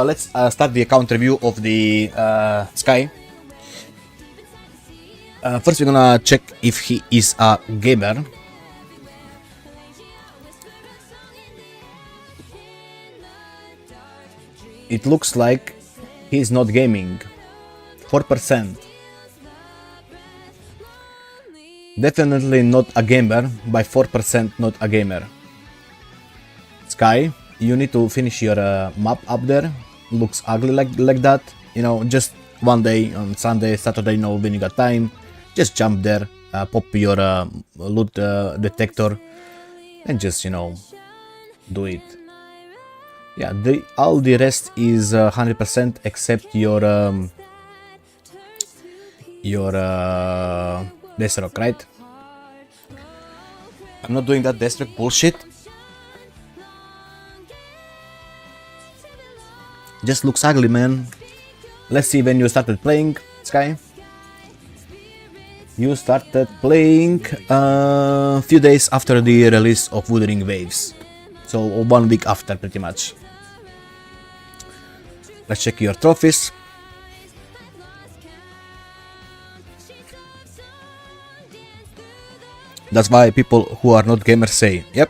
Let's start the account review of the Sky. First we're gonna check if he is a gamer. It looks like he's not gaming. 4%. Definitely not a gamer. By 4% not a gamer. Sky, you need to finish your map up there. Looks ugly like that. You know, just one day on Sunday, Saturday, you know, when you got time, just jump there, pop your loot detector, and just, you know, do it. Yeah, all the rest is 100% except your Deathstroke, right? I'm not doing that Deathstroke bullshit. Just looks ugly, man. Let's see when you started playing, Sky. You started playing a few days after the release of Wuthering Waves. So 1 week after, pretty much. Let's check your trophies. That's why people who are not gamers say, yep.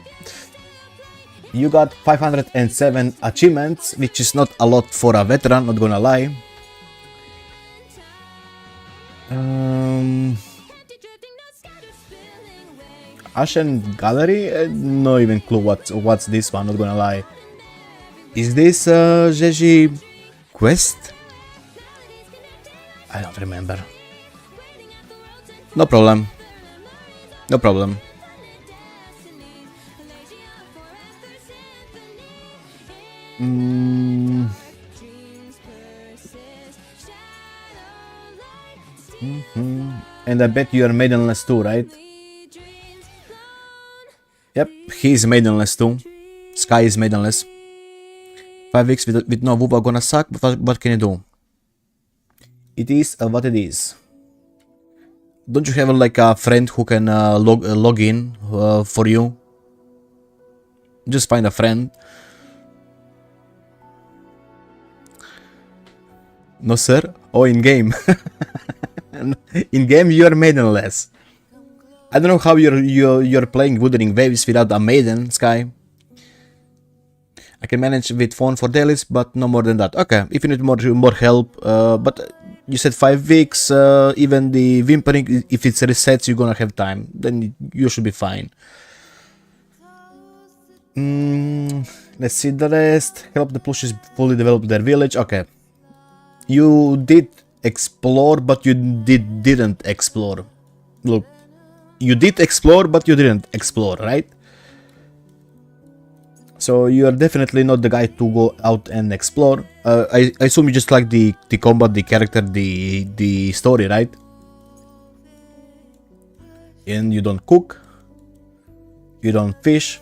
You got 507 achievements, which is not a lot for a veteran, not gonna lie. Ashen Gallery? No even clue what's this one, not gonna lie. Is this Jeji quest? I don't remember. No problem. No problem. And I bet you are maidenless too, right? Yep, he is maidenless too. Sky is maidenless. 5 weeks with no woof are gonna suck, but what can you do? It is what it is. Don't you have like a friend who can log in for you? Just find a friend. No sir? Oh, in game. In game you are maidenless. I don't know how you're playing Wuthering Waves without a maiden, Sky. I can manage with phone for dailies, but no more than that. Okay, if you need more help, but you said 5 weeks, even the whimpering, if it resets, you're gonna have time. Then you should be fine. Let's see the rest. Help the plushies fully develop their village. Okay. You did explore, but you didn't explore. Look, you did explore, but you didn't explore, right? So you are definitely not the guy to go out and explore. I assume you just like the combat, the character, the story, right? And you don't cook. You don't fish.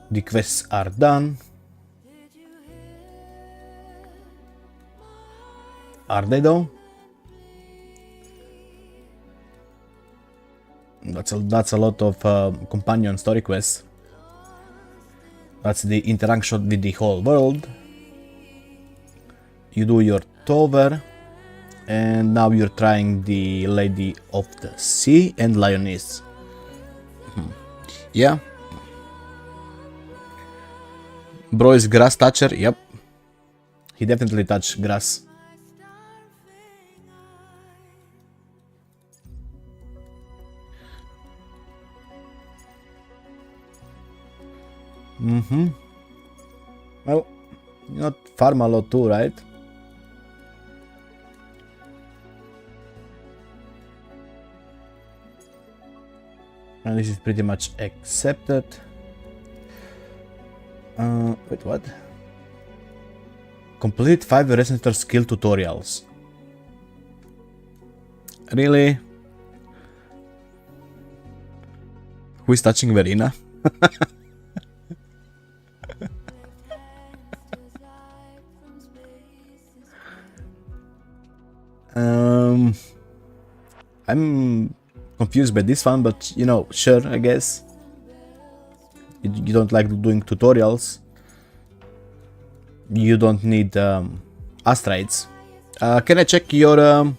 The quests are done. Are they though? That's a lot of companion story quests. That's the interaction with the whole world. You do your tower, and now you're trying the Lady of the Sea and Lioness. Yeah. Bro is grass toucher. Yep. He definitely touched grass. Well, you not farm a lot too, right? And this is pretty much accepted. Wait, what? Complete 5 Resonator skill tutorials. Really? Who is touching Verena? I'm confused by this one, but you know, sure, I guess. You don't like doing tutorials. you don't need astrites. Can I check your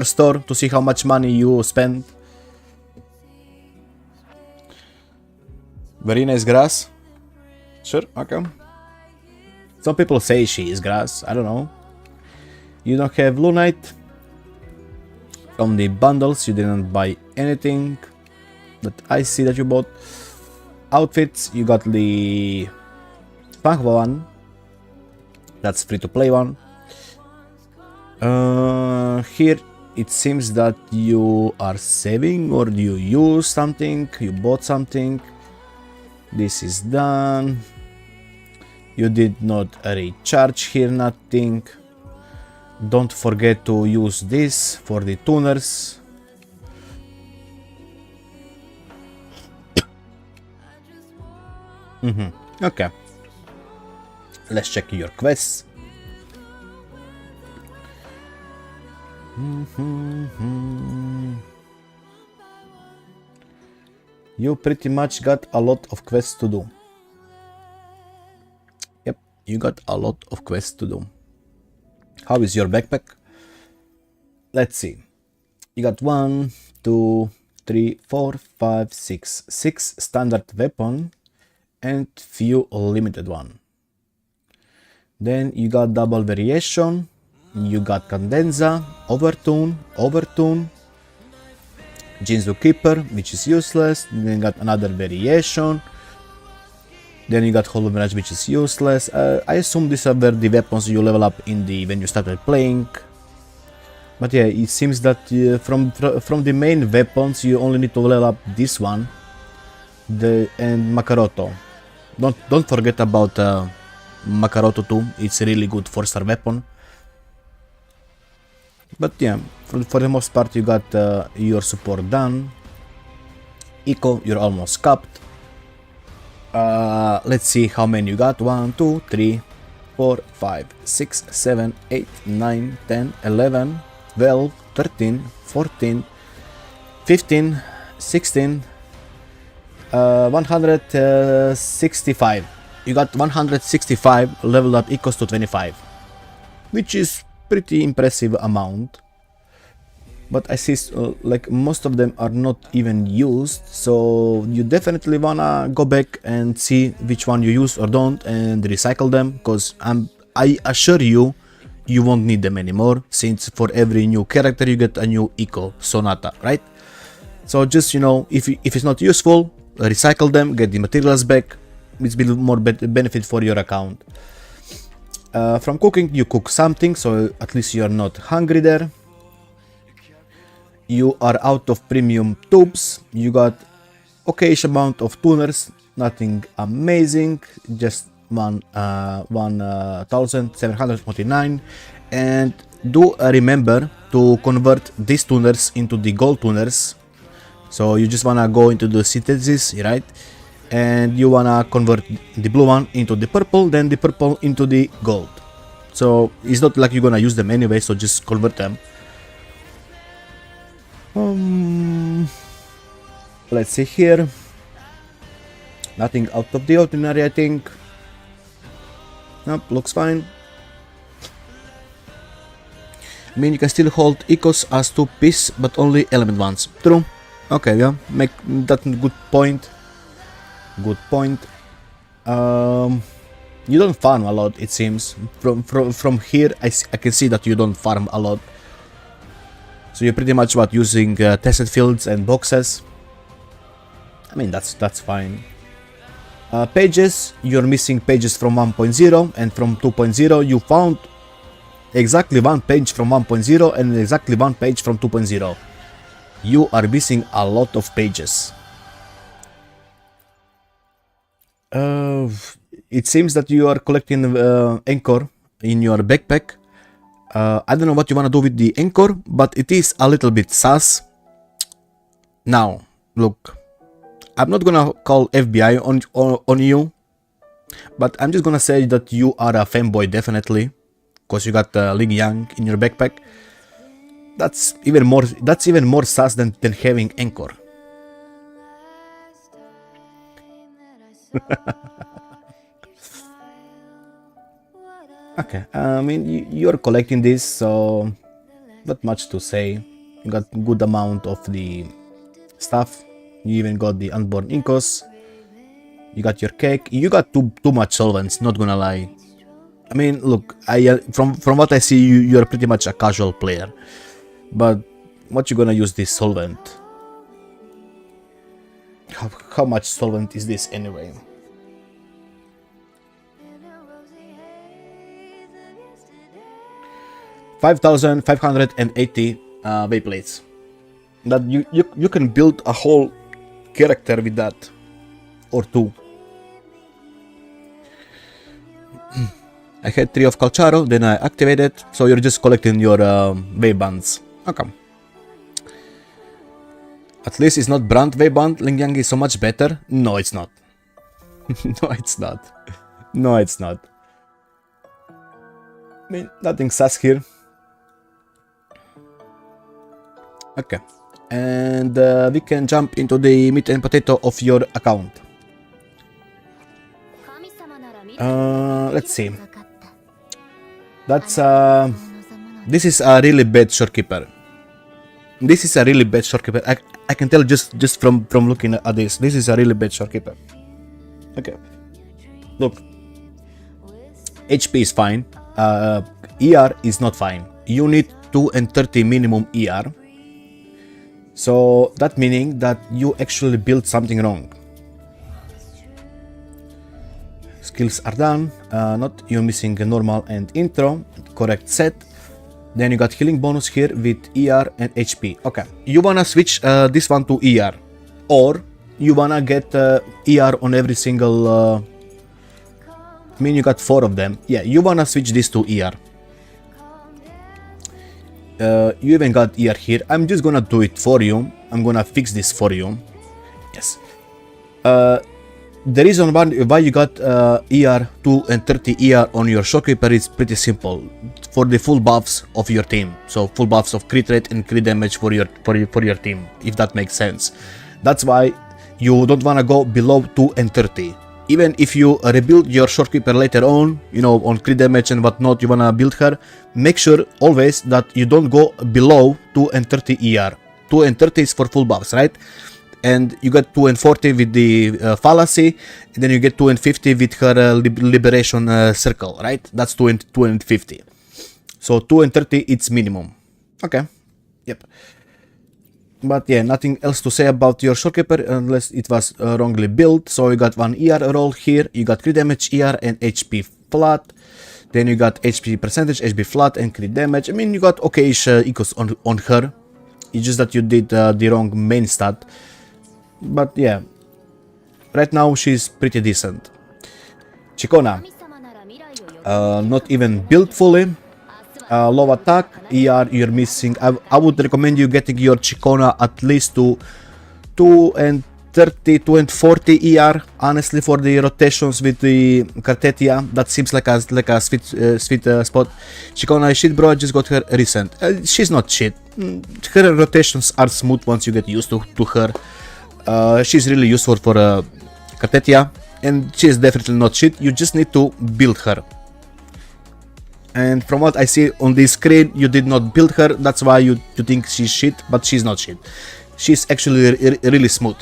store to see how much money you spend? Very nice grass. Sure, okay. Some people say she is grass, I don't know. You don't have Lunite. From the bundles, you didn't buy anything. But I see that you bought outfits. You got the Punk one. That's free to play one. Here it seems that you are saving or you use something. You bought something. This is done. You did not recharge here, nothing. Don't forget to use this for the tuners. Okay. Let's check your quests. You pretty much got a lot of quests to do. Yep, you got a lot of quests to do. How is your backpack? Let's see. You got 1, 2, 3, 4, 5, 6. 6 standard weapon and few limited one. Then you got double variation. You got Condensa, Overtune, Jinzu Keeper, which is useless. Then you got another variation. Then you got Hollow Mirage, which is useless. I assume these are the weapons you level up in the when you started playing. But yeah, it seems that from the main weapons you only need to level up this one, and Makaroto. Don't forget about Makaroto too. It's a really good 4-star weapon. But yeah, for the most part you got your support done. Eco, you're almost capped. Let's see how many you got. 1, 2, 3, 4, 5, 6, 7, 8, 9, 10, 11, 12, 13, 14, 15, 16, 165. You got 165 leveled up equals to 25, which is pretty impressive amount. But I see like most of them are not even used, so you definitely wanna go back and see which one you use or don't and recycle them, because I assure you, you won't need them anymore, since for every new character you get a new Eco Sonata, right? So just, you know, if it's not useful, recycle them, get the materials back. It's a bit more benefit for your account. From cooking, you cook something, so at least you're not hungry there. You are out of premium tubes. You got okayish amount of tuners, nothing amazing, just 1749. And do remember to convert these tuners into the gold tuners. So you just wanna go into the synthesis, right? And you wanna convert the blue one into the purple, then the purple into the gold. So it's not like you're gonna use them anyway, so just convert them. Let's see here. Nothing out of the ordinary, I think. Nope, looks fine. I mean, you can still hold Ecos as 2-piece, but only element ones. True. Okay, yeah, make that good point. Good point. You don't farm a lot, it seems. From here, I can see that you don't farm a lot. So you're pretty much using tested fields and boxes. I mean, that's fine. Pages, you're missing pages from 1.0 and from 2.0. You found exactly one page from 1.0 and exactly one page from 2.0. You are missing a lot of pages. It seems that you are collecting anchor in your backpack. I don't know what you want to do with the anchor, but it is a little bit sus. Now, look, I'm not gonna call FBI on you, but I'm just gonna say that you are a fanboy, definitely, because you got Ling Yang in your backpack. That's even more sus than having anchor. Okay, I mean, you're collecting this, so not much to say. You got good amount of the stuff. You even got the unborn Incos. You got your cake. You got too much solvents, not gonna lie. I mean, look, from what I see, you're pretty much a casual player. But what you gonna use this solvent? How much solvent is this anyway? $5,580 weight plates. That you can build a whole character with that, or two. I had 3 of Calcharo, then I activated, so you're just collecting your wave bands. Okay. At least it's not brand wave band. Ling Yang is so much better. No, it's not. No, it's not. No, it's not. I mean, nothing sus here. Okay. And we can jump into the meat and potato of your account. Let's see. That's this is a really bad shopkeeper. This is a really bad shopkeeper. I can tell just from looking at this. This is a really bad shopkeeper. Okay. Look. HP is fine. ER is not fine. You need 230 minimum ER. So that meaning that you actually built something wrong. Skills are done. Not you're missing a normal and intro. Correct set. Then you got healing bonus here with ER and HP. Okay. You wanna switch this one to ER, or you wanna get ER on every single. I mean, you got 4 of them. Yeah, you wanna switch this to ER. You even got ER here. I'm just gonna do it for you. I'm gonna fix this for you. Yes. The reason why you got ER 2 and 30 ER on your shopkeeper is pretty simple. For the full buffs of your team. So full buffs of crit rate and crit damage for your team, if that makes sense. That's why you don't wanna go below 2 and 30. Even if you rebuild your shopkeeper later on, you know, on crit damage and whatnot, you wanna build her, make sure always that you don't go below 2 and 30 ER. 2 and 30 is for full buffs, right? And you got 2 and 40 with the fallacy, and then you get 2 and 50 with her liberation circle, right? That's 2 and 50. So 2 and 30, it's minimum. Okay. Yep. But yeah, nothing else to say about your shopkeeper unless it was wrongly built. So you got 1 ER roll here, you got crit damage ER and HP flat. Then you got HP percentage, HP flat and crit damage. I mean, you got okay-ish equals on her. It's just that you did the wrong main stat. But yeah, right now she's pretty decent. Chikona, not even built fully. Low attack, ER you're missing. I would recommend you getting your Chikona at least to 2 and 30, 2 and 40 ER. Honestly, for the rotations with the Cartetia, that seems like a sweet spot. Chikona is shit, bro. I just got her recent. She's not shit. Her rotations are smooth once you get used to her. She's really useful for Cartetia, and she is definitely not shit. You just need to build her. And from what I see on this screen, you did not build her. That's why you think she's shit, but she's not shit. She's actually really smooth.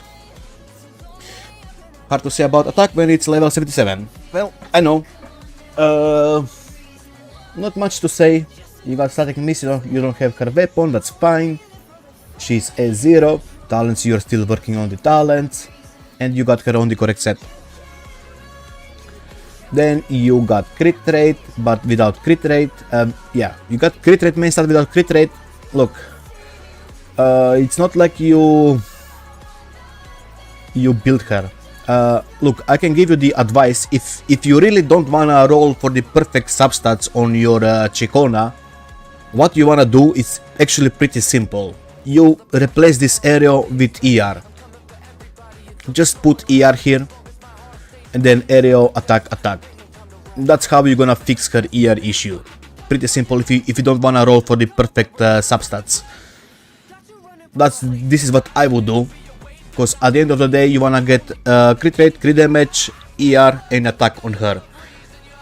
Hard to say about attack when it's level 77. Well, I know. Not much to say. You got static miss, you don't have her weapon, that's fine. She's A0. Talents, you're still working on the talents. And you got her on the correct set. Then you got crit rate, but without crit rate. Yeah, you got crit rate main stat without crit rate. Look, it's not like you build her. Look, I can give you the advice. If you really don't wanna roll for the perfect substats on your Chikona, what you wanna do is actually pretty simple. You replace this area with ER. Just put ER here. And then aerial attack. That's how you're gonna fix her ER issue. Pretty simple if you don't wanna roll for the perfect substats. This is what I would do, because at the end of the day you wanna get crit rate, crit damage, ER and attack on her.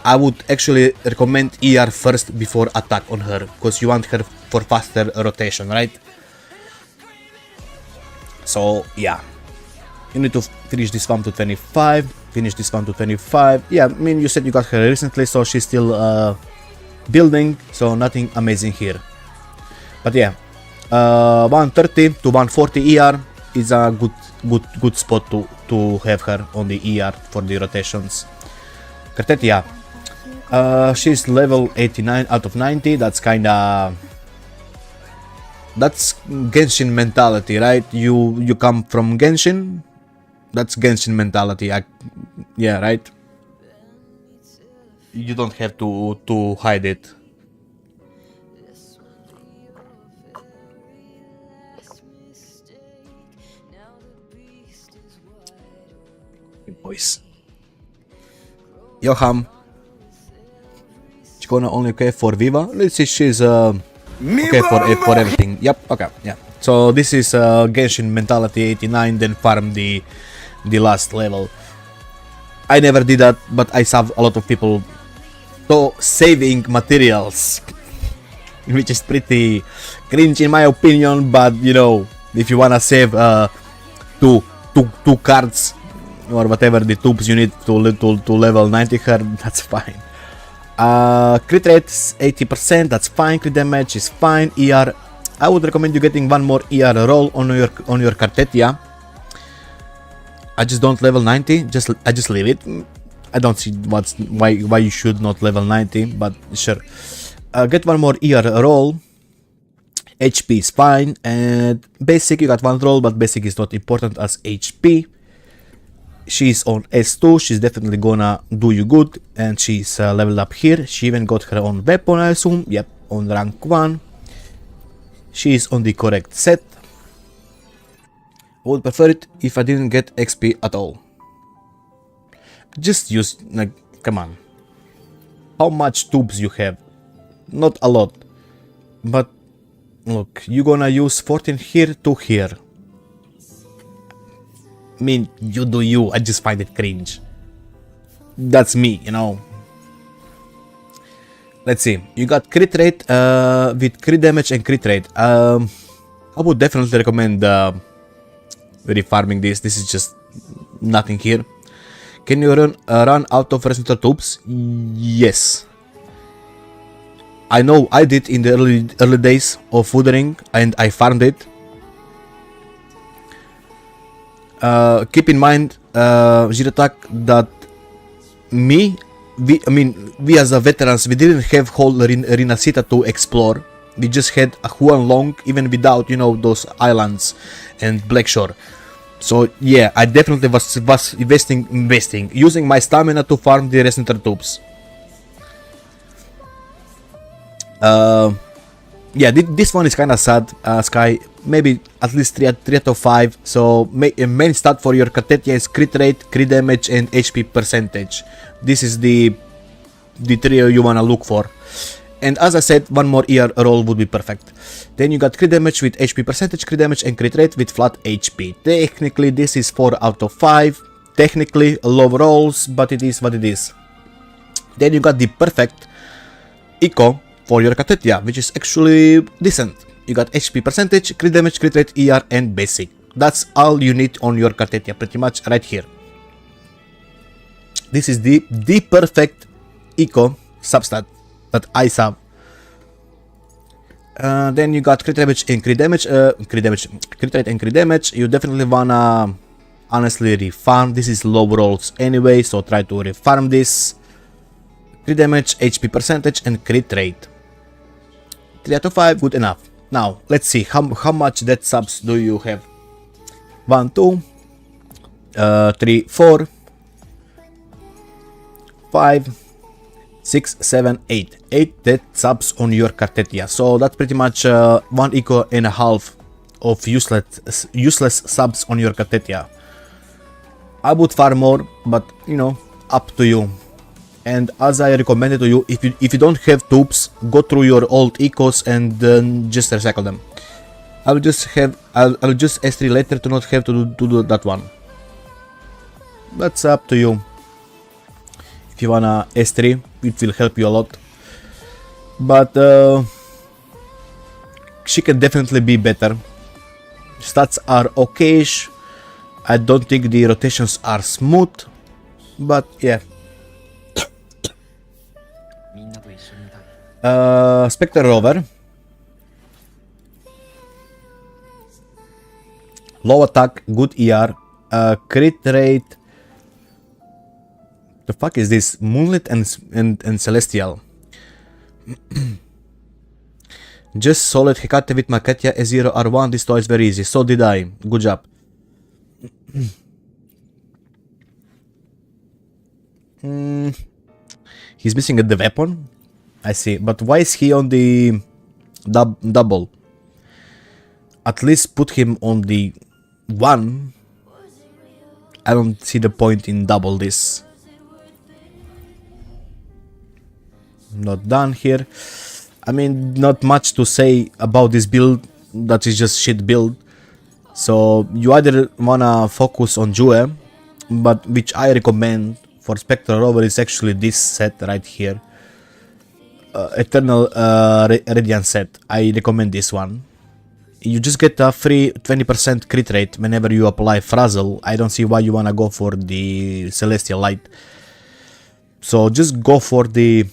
I would actually recommend ER first before attack on her, because you want her for faster rotation, right? So yeah, you need to finish this one to 25, finish this one to 25. Yeah, I mean, you said you got her recently, so she's still building, so nothing amazing here. But yeah, 130 to 140 ER is a good spot to have her on the ER for the rotations. Kartetia, she's level 89 out of 90. That's kinda, that's Genshin mentality, right? You come from Genshin. That's Genshin mentality. Yeah, right. You don't have to hide it. Boys. Johan. She's gonna only okay for Viva. Let's see, she's okay for everything. Yep. Okay. Yeah. So this is Genshin mentality 89. Then farm the last level. I never did that, but I saw a lot of people saving materials, which is pretty cringe in my opinion. But you know, if you wanna save two cards or whatever the tubes you need to level 90 her, that's fine. Crit rate 80%, that's fine. Crit damage is fine. ER, I would recommend you getting one more ER roll on your Kartetia. I just don't level 90. I just leave it. I don't see why you should not level 90, but sure. Get one more ER roll. HP is fine, and basic you got one roll, but basic is not important as HP. She's on S2, she's definitely gonna do you good, and she's leveled up here. She even got her own weapon, I assume. Yep, on rank 1. She's on the correct set. I would prefer it if I didn't get XP at all. Just use, like, come on. How much tubes you have? Not a lot. But, look, you're gonna use 14 here to here. I mean, you do you, I just find it cringe. That's me, you know. Let's see, you got crit rate with crit damage and crit rate. I would definitely recommend refarming this. This is just nothing here. Can you run out of residential tubes? Yes. I know I did in the early days of Wuthering, and I farmed it. Keep in mind, Ziratak, that we as a veterans, we didn't have whole Rinasita to explore. We just had a Huan Long, even without, you know, those islands and Blackshore. So yeah, I definitely was investing, using my stamina to farm the residential tubes. Yeah, this one is kind of sad, Sky. Maybe at least 3 out of 5. So main stat for your Kartetia is crit rate, crit damage, and HP percentage. This is the trio you wanna look for. And as I said, one more ER roll would be perfect. Then you got crit damage with HP percentage, crit damage, and crit rate with flat HP. Technically, this is 4 out of 5. Technically, low rolls, but it is what it is. Then you got the perfect eco for your Kartetia, which is actually decent. You got HP percentage, crit damage, crit rate, ER, and basic. That's all you need on your Kartetia, pretty much right here. This is the perfect eco substat that I saw. Then you got crit damage and crit damage, crit rate and crit damage. You definitely wanna honestly refarm. This is low rolls anyway, so try to refarm this. Crit damage, HP percentage, and crit rate. 3 out of 5, good enough. Now, let's see, how much death subs do you have? 1, 2, 3, 4, 5, 6, 7, 8. 8 death subs on your Kartetia. So that's pretty much 1 eco and a half of useless subs on your Kartetia. I would farm more, but you know, up to you. And as I recommended to you, if you don't have tubes, go through your old ecos and then just recycle them. I'll just S3 later to not have to do that one. That's up to you. If you wanna S3, it will help you a lot. But she can definitely be better. Stats are okayish. I don't think the rotations are smooth, but yeah. Spectre Rover. Low attack, good ER, crit rate. The fuck is this? Moonlit and Celestial. Just solid Hecate with Makatia A0 R1. This toy is very easy. So did I. Good job. He's missing the weapon. I see. But why is he on the double? At least put him on the one. I don't see the point in double this. Not done here. I mean, not much to say about this build. That is just shit build. So you either wanna focus on Jue, but which I recommend for Spectre Rover is actually this set right here. Eternal Radiant set. I recommend this one. You just get a free 20% crit rate whenever you apply Frazzle. I don't see why you wanna go for the Celestial Light. So just go for the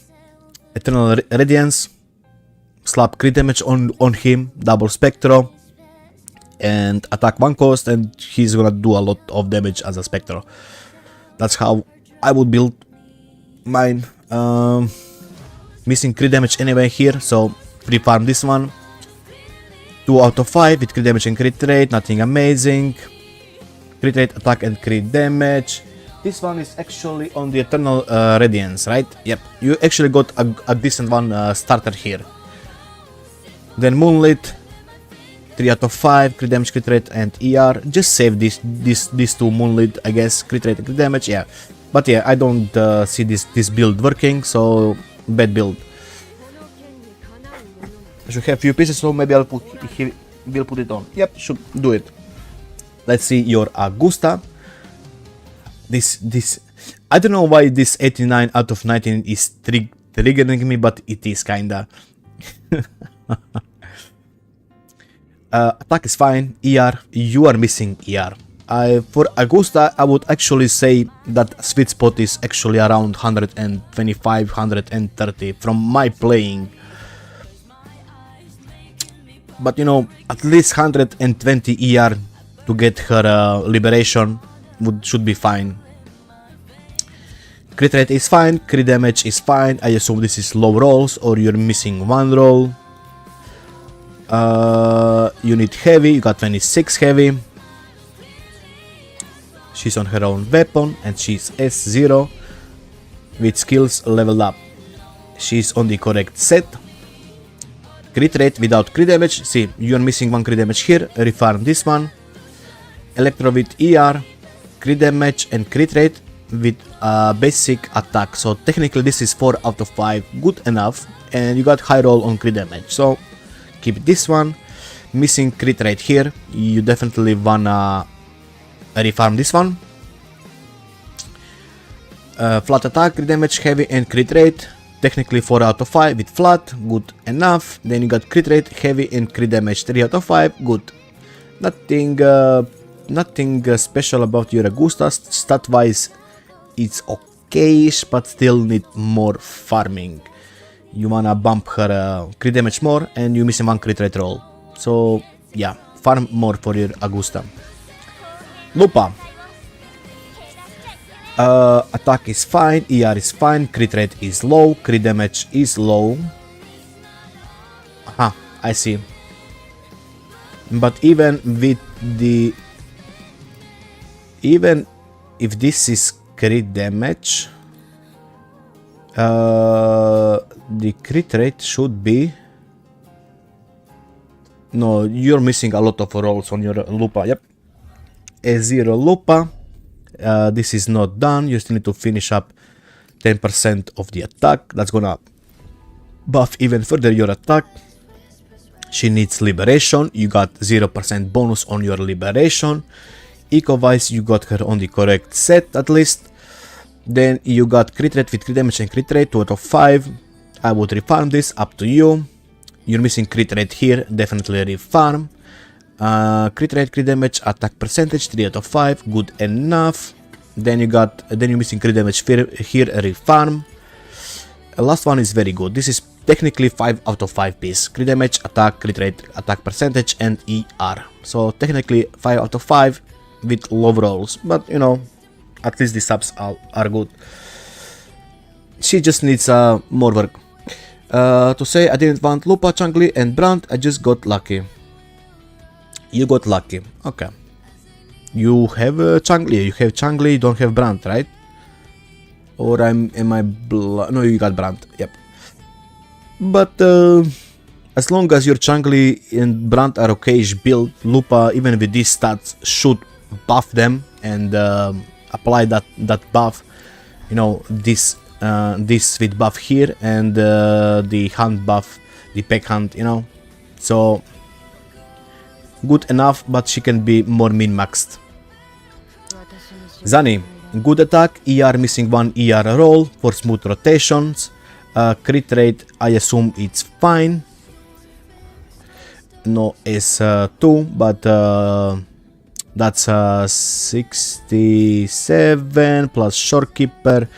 Eternal Radiance. Slap crit damage on him, double Spectro, and attack one cost, and he's gonna do a lot of damage as a Spectro. That's how I would build mine. Missing crit damage anyway here, so free farm this one. 2 out of 5 with crit damage and crit rate, nothing amazing. Crit rate, attack and crit damage. This one is actually on the Eternal Radiance, right? Yep, you actually got a decent one starter here. Then Moonlit, 3 out of 5, crit damage, crit rate, and ER. Just save these two Moonlit, I guess, crit rate and crit damage, yeah. But yeah, I don't see this build working, so bad build. I should have few pieces, so maybe we'll put it on. Yep, should do it. Let's see your Augusta. This I don't know why this 89 out of 19 is triggering me, but it is kinda. Attack is fine. ER, you are missing ER. For Augusta, I would actually say that sweet spot is actually around 125, 130 from my playing. But you know, at least 120 ER to get her liberation should be fine. Crit rate is fine, crit damage is fine. I assume this is low rolls or you're missing one roll. You need heavy, you got 26 heavy. She's on her own weapon and she's S0 with skills leveled up. She's on the correct set. Crit rate without crit damage. See, you're missing one crit damage here. Refarm this one. Electro with ER, crit damage and crit rate with basic attack. So technically this is 4 out of 5. Good enough. And you got high roll on crit damage. So keep this one. Missing crit rate here. You definitely wanna refarm this one. Flat attack, crit damage, heavy and crit rate. Technically 4 out of 5 with flat. Good enough. Then you got crit rate, heavy and crit damage 3 out of 5. Good. Nothing special about your Augusta. Stat wise it's okayish, but still need more farming. You wanna bump her crit damage more, and you missing one crit rate roll. So yeah, farm more for your Augusta. Lupa. Attack is fine, ER is fine, crit rate is low, crit damage is low. Aha, I see. But even with the... Even if this is crit damage, the crit rate should be... No, you're missing a lot of rolls on your Lupa, yep. A0 Lupa. This is not done, you still need to finish up 10% of the attack. That's gonna buff even further your attack. She needs liberation, you got 0% bonus on your liberation. Eco-wise, you got her on the correct set at least. Then you got crit rate with crit damage and crit rate, 2 out of 5. I would refarm this, up to you. You're missing crit rate here, definitely refarm. Crit rate, crit damage, attack percentage, 3 out of 5, good enough. Then you're missing crit damage here, refarm. Last one is very good. This is technically 5 out of 5 piece. Crit damage, attack, crit rate, attack percentage, and ER. So technically 5 out of 5 with low rolls, but you know, at least the subs are good. She just needs more work. To say I didn't want Lupa, Changli, and Brand, I just got lucky. You got lucky. Okay. You have Changli. You have Changli. You don't have Brand, right? Or am I no, you got Brand. Yep. But as long as your Changli and Brand are okay-ish build, Lupa, even with these stats, should buff them and apply that buff. You know, this with buff here and the hunt buff, the peck hunt. You know, so good enough, but she can be more min-maxed. Zani, good attack, ER missing 1 ER roll for smooth rotations. Crit rate, I assume it's fine. No S2, but that's 67 plus Shorekeeper.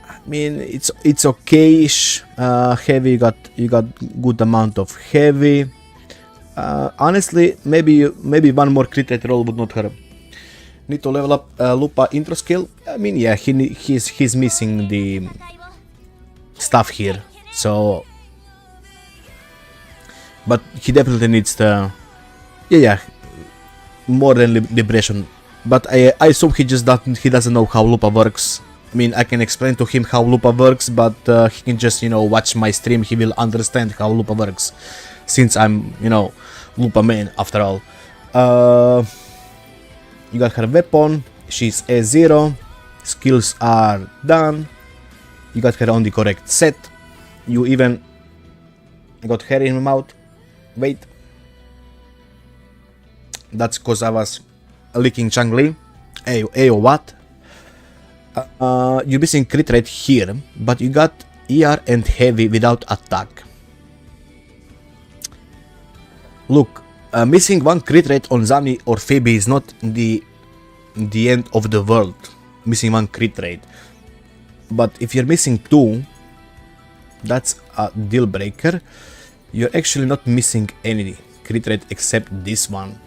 I mean, it's okay-ish. Heavy, you got good amount of heavy. Honestly, maybe one more crit rate roll would not hurt. Need to level up Lupa intro skill. I mean, yeah, he's missing the stuff here. So, but he definitely needs the more than liberation. But I assume he doesn't know how Lupa works. I mean, I can explain to him how Lupa works, but he can just, you know, watch my stream. He will understand how Lupa works, since I'm, you know, Lupa main after all. You got her weapon. She's A0. Skills are done. You got her on the correct set. You even got hair in my mouth. Wait. That's because I was licking Changli. Ayo, what? You're missing crit rate here, but you got ER and heavy without attack. Look, missing 1 crit rate on Zani or Phoebe is not the end of the world. Missing 1 crit rate. But if you're missing 2, that's a deal breaker. You're actually not missing any crit rate except this one.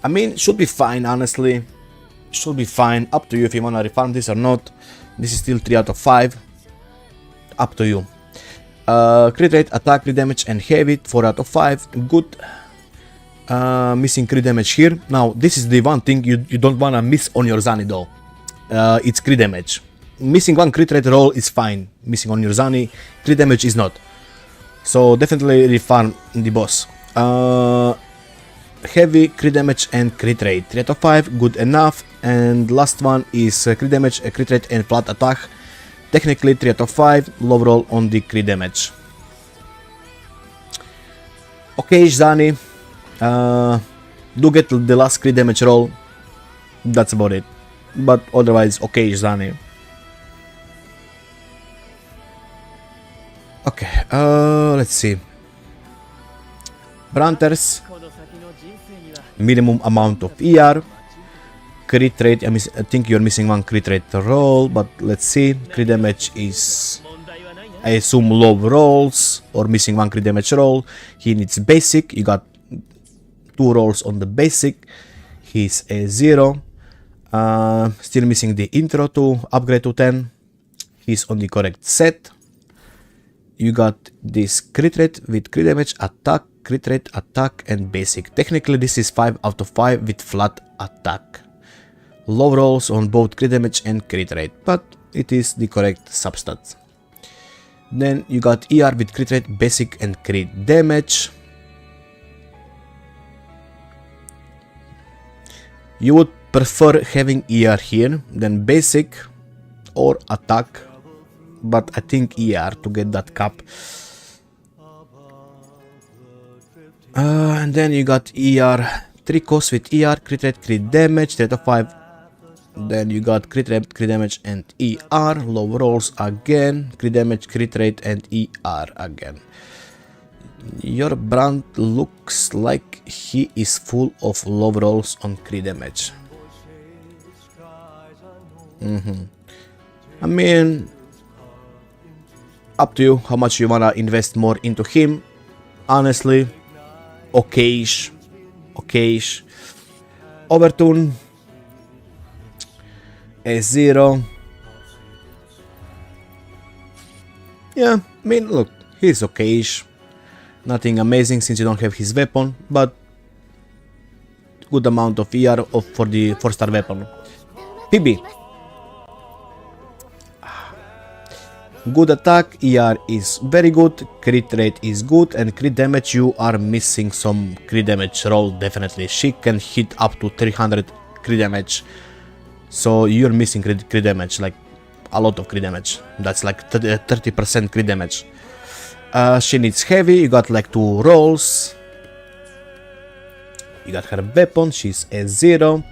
I mean, should be fine, honestly. Should be fine. Up to you if you wanna refarm this or not. This is still 3 out of 5. Up to you. Crit rate, attack, crit damage, and heavy, 4 out of 5. Good. Missing crit damage here. Now, this is the one thing you don't wanna miss on your Zani though. It's crit damage. Missing 1 crit rate roll is fine. Missing on your Zani, crit damage is not. So definitely refarm the boss. Heavy, crit damage, and crit rate. 3 out of 5, good enough. And last one is crit damage, crit rate, and flat attack. Technically 3 out of 5, low roll on the crit damage. Okay, Zani. Do get the last crit damage roll. That's about it. But otherwise, okay, Zani. Okay, let's see. Branters. Minimum amount of ER. Crit rate, I think you're missing 1 crit rate roll, but let's see. Crit damage is, I assume, low rolls, or missing 1 crit damage roll. He needs basic. You got 2 rolls on the basic. He's a 0. Still missing the intro to upgrade to 10. He's on the correct set. You got this crit rate with crit damage, attack, crit rate, attack, and basic. Technically this is 5 out of 5 with flat attack. Low rolls on both crit damage and crit rate, but it is the correct substats. Then you got ER with crit rate, basic, and crit damage. You would prefer having ER here than basic or attack, but I think ER to get that cap. And then you got ER 3 costs with ER, crit rate, crit damage, 3 out of 5. Then you got crit rate, crit damage, and ER. Low rolls again, crit damage, crit rate, and ER again. Your brand looks like he is full of low rolls on crit damage. I mean, up to you how much you wanna invest more into him. Honestly, okayish. Overtune A0. Yeah, I mean, look, he's okayish. Nothing amazing since you don't have his weapon, but good amount of ER for the 4-star weapon. PB. Good attack, ER is very good, crit rate is good, and crit damage you are missing some crit damage roll, definitely. She can hit up to 300 crit damage, so you're missing crit damage, like a lot of crit damage. That's like 30% crit damage. She needs heavy, you got like 2 rolls. You got her weapon, she's A0.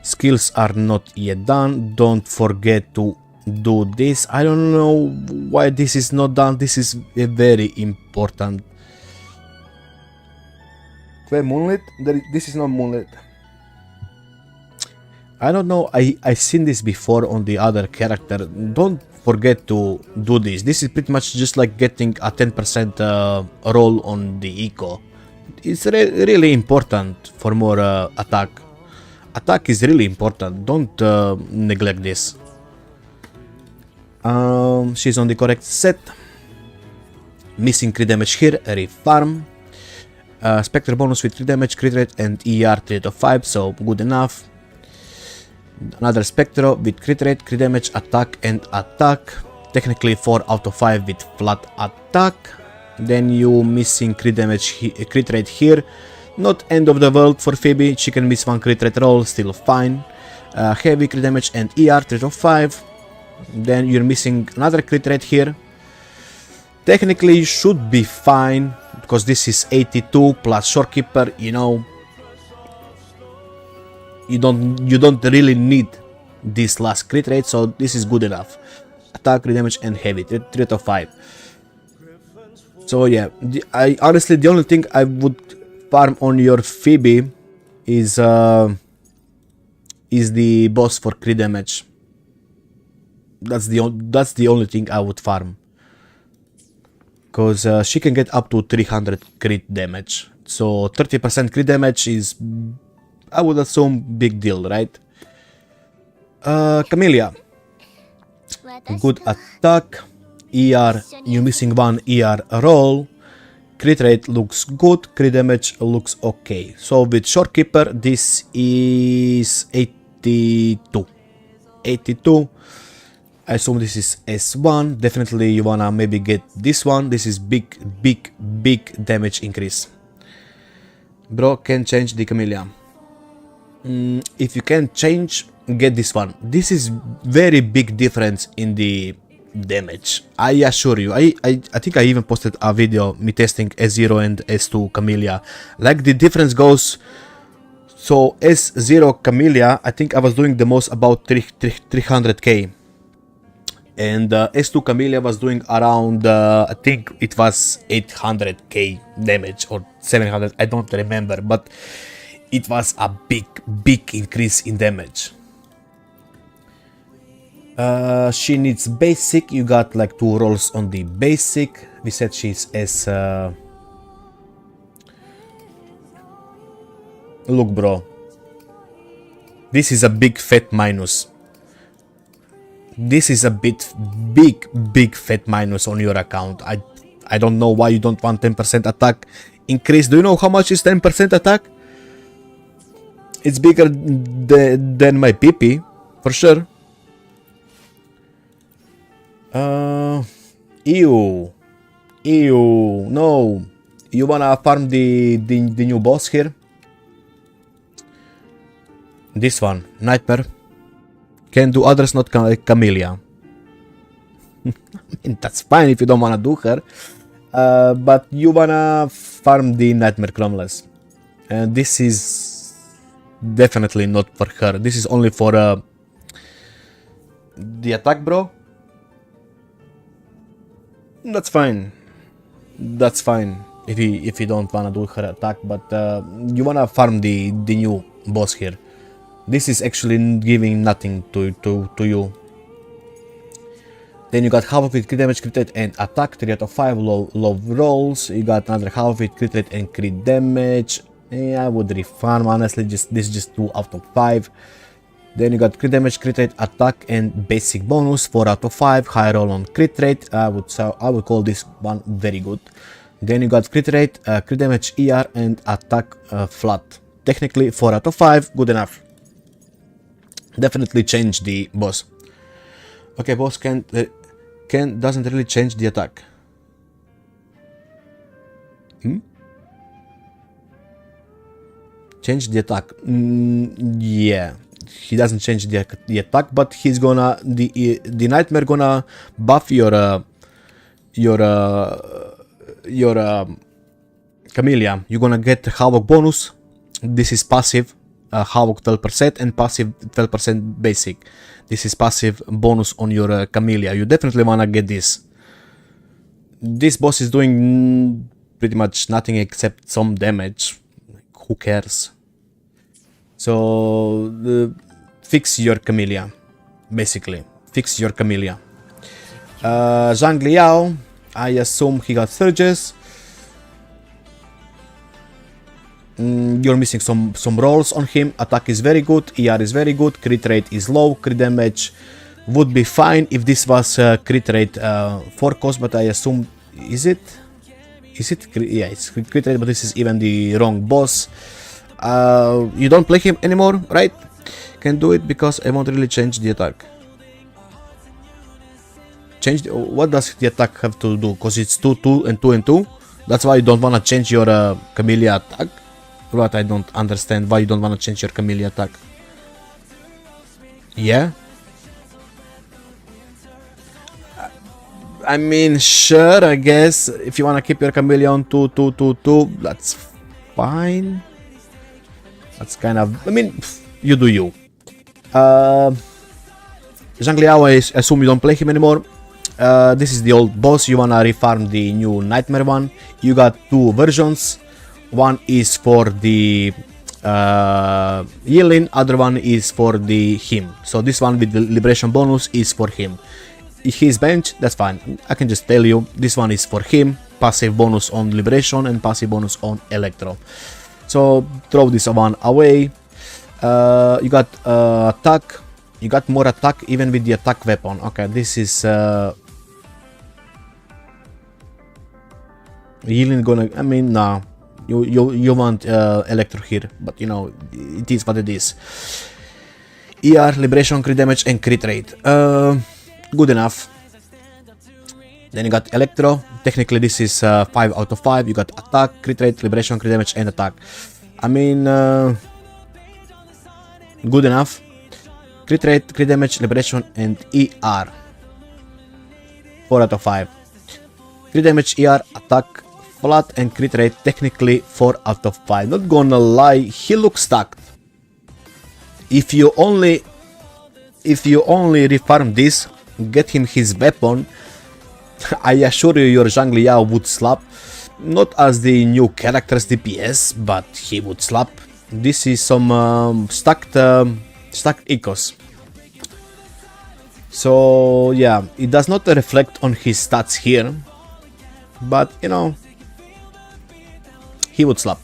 Skills are not yet done, don't forget to do this. I don't know why this is not done. This is very important. Wait, Moonlit? This is not Moonlit. I don't know. I've seen this before on the other character. Don't forget to do this. This is pretty much just like getting a 10% roll on the eco. It's really important for more attack. Attack is really important. Don't neglect this. She's on the correct set. Missing crit damage here, refarm. Spectre bonus with crit damage, crit rate, and ER 3 out of 5, so good enough. Another Spectre with crit rate, crit damage, attack, and attack. Technically 4 out of 5 with flat attack. Then you missing crit damage, crit rate here. Not end of the world for Phoebe. She can miss 1 crit rate roll, still fine. Heavy crit damage and ER 3 out of 5. Then you're missing another crit rate here. Technically you should be fine, because this is 82 plus Shorekeeper, you know. You don't really need this last crit rate, so this is good enough. Attack, crit damage, and heavy, 3 out of 5. So yeah, I honestly, the only thing I would farm on your Phoebe is the boss for crit damage. That's the only thing I would farm, because she can get up to 300 crit damage. So 30% crit damage is, I would assume, big deal, right? Camellia, good attack. ER, you're missing 1 ER roll. Crit rate looks good. Crit damage looks okay. So with Shorekeeper, this is 82. 82. I assume this is S1. Definitely you wanna maybe get this one. This is big damage increase. Bro, can change the Camellia. If you can change, get this one. This is very big difference in the damage. I assure you. I think I even posted a video me testing S0 and S2 Camellia. Like the difference goes. So S0 Camellia, I think I was doing the most about 300k. And S2 Camellia was doing around, I think it was 800k damage or 700, I don't remember, but it was a big increase in damage. She needs basic, you got like 2 rolls on the basic. We said she's S... Look bro, this is a big fat minus. This is a big fat minus on your account. I don't know why you don't want 10% attack increase. Do you know how much is 10% attack? It's bigger than my PP, for sure. Ew, no. You wanna farm the new boss here? This one, Nightmare. Can do others, not Camellia. I mean, that's fine if you don't wanna do her. But you wanna farm the Nightmare Cromless. And this is Definitely not for her. This is only for the attack, bro. That's fine. That's fine. If you don't wanna do her attack, but you wanna farm the new boss here. This is actually giving nothing to you. Then you got half of it crit damage, crit rate, and attack. 3 out of 5 low rolls. You got another half of it crit rate and crit damage. Yeah, I would refarm honestly. This is just 2 out of 5. Then you got crit damage, crit rate, attack, and basic bonus. 4 out of 5. High roll on crit rate. I would call this one very good. Then you got crit rate, crit damage, ER, and attack flat. Technically 4 out of 5. Good enough. Definitely change the boss. Okay, boss doesn't really change the attack. Change the attack. Yeah, he doesn't change the attack, but he's gonna the nightmare gonna buff your Camellia. You're gonna get Havoc bonus. This is passive. Havoc 12% and passive 12% basic. This is passive bonus on your Camellia. You definitely wanna get this. This boss is doing pretty much nothing except some damage. Who cares? So fix your Camellia, basically. Fix your Camellia. Zhang Liao, I assume he got surges. You're missing some rolls on him. Attack is very good, ER is very good, crit rate is low, crit damage would be fine if this was crit rate 4 cost, but I assume, is it? Yeah, it's crit rate, but this is even the wrong boss. You don't play him anymore, right? Can do it because I won't really change the attack. What does the attack have to do? Because it's 2, 2, and 2, and 2. That's why you don't want to change your Camellia attack. What I don't understand why you don't want to change your Camellia attack. Yeah? I mean, sure, I guess. If you want to keep your Camellia on 2, 2, 2, 2, that's fine. That's kind of... I mean, you do you. Zhang Liao, I assume you don't play him anymore. This is the old boss. You wanna refarm the new nightmare one. You got 2 versions. One is for the Yilin, other one is for the him. So this one with the liberation bonus is for him. His bench, that's fine. I can just tell you, this one is for him. Passive bonus on liberation and passive bonus on electro. So throw this one away. You got attack. You got more attack even with the attack weapon. Okay, this is Yilin gonna... I mean, nah. You want electro here, but you know, it is what it is. ER, liberation, crit damage, and crit rate. Good enough. Then you got electro. Technically this is 5 out of 5. You got attack, crit rate, liberation, crit damage, and attack. I mean, good enough. Crit rate, crit damage, liberation, and ER. 4 out of 5. Crit damage, ER, attack, flat, and crit rate. Technically 4 out of 5. Not gonna lie, he looks stacked. If you only refarm this, get him his weapon, I assure you your Zhang Liao would slap. Not as the new character's DPS, but he would slap. This is some stacked ecos. So yeah, it does not reflect on his stats here, but you know, he would slap.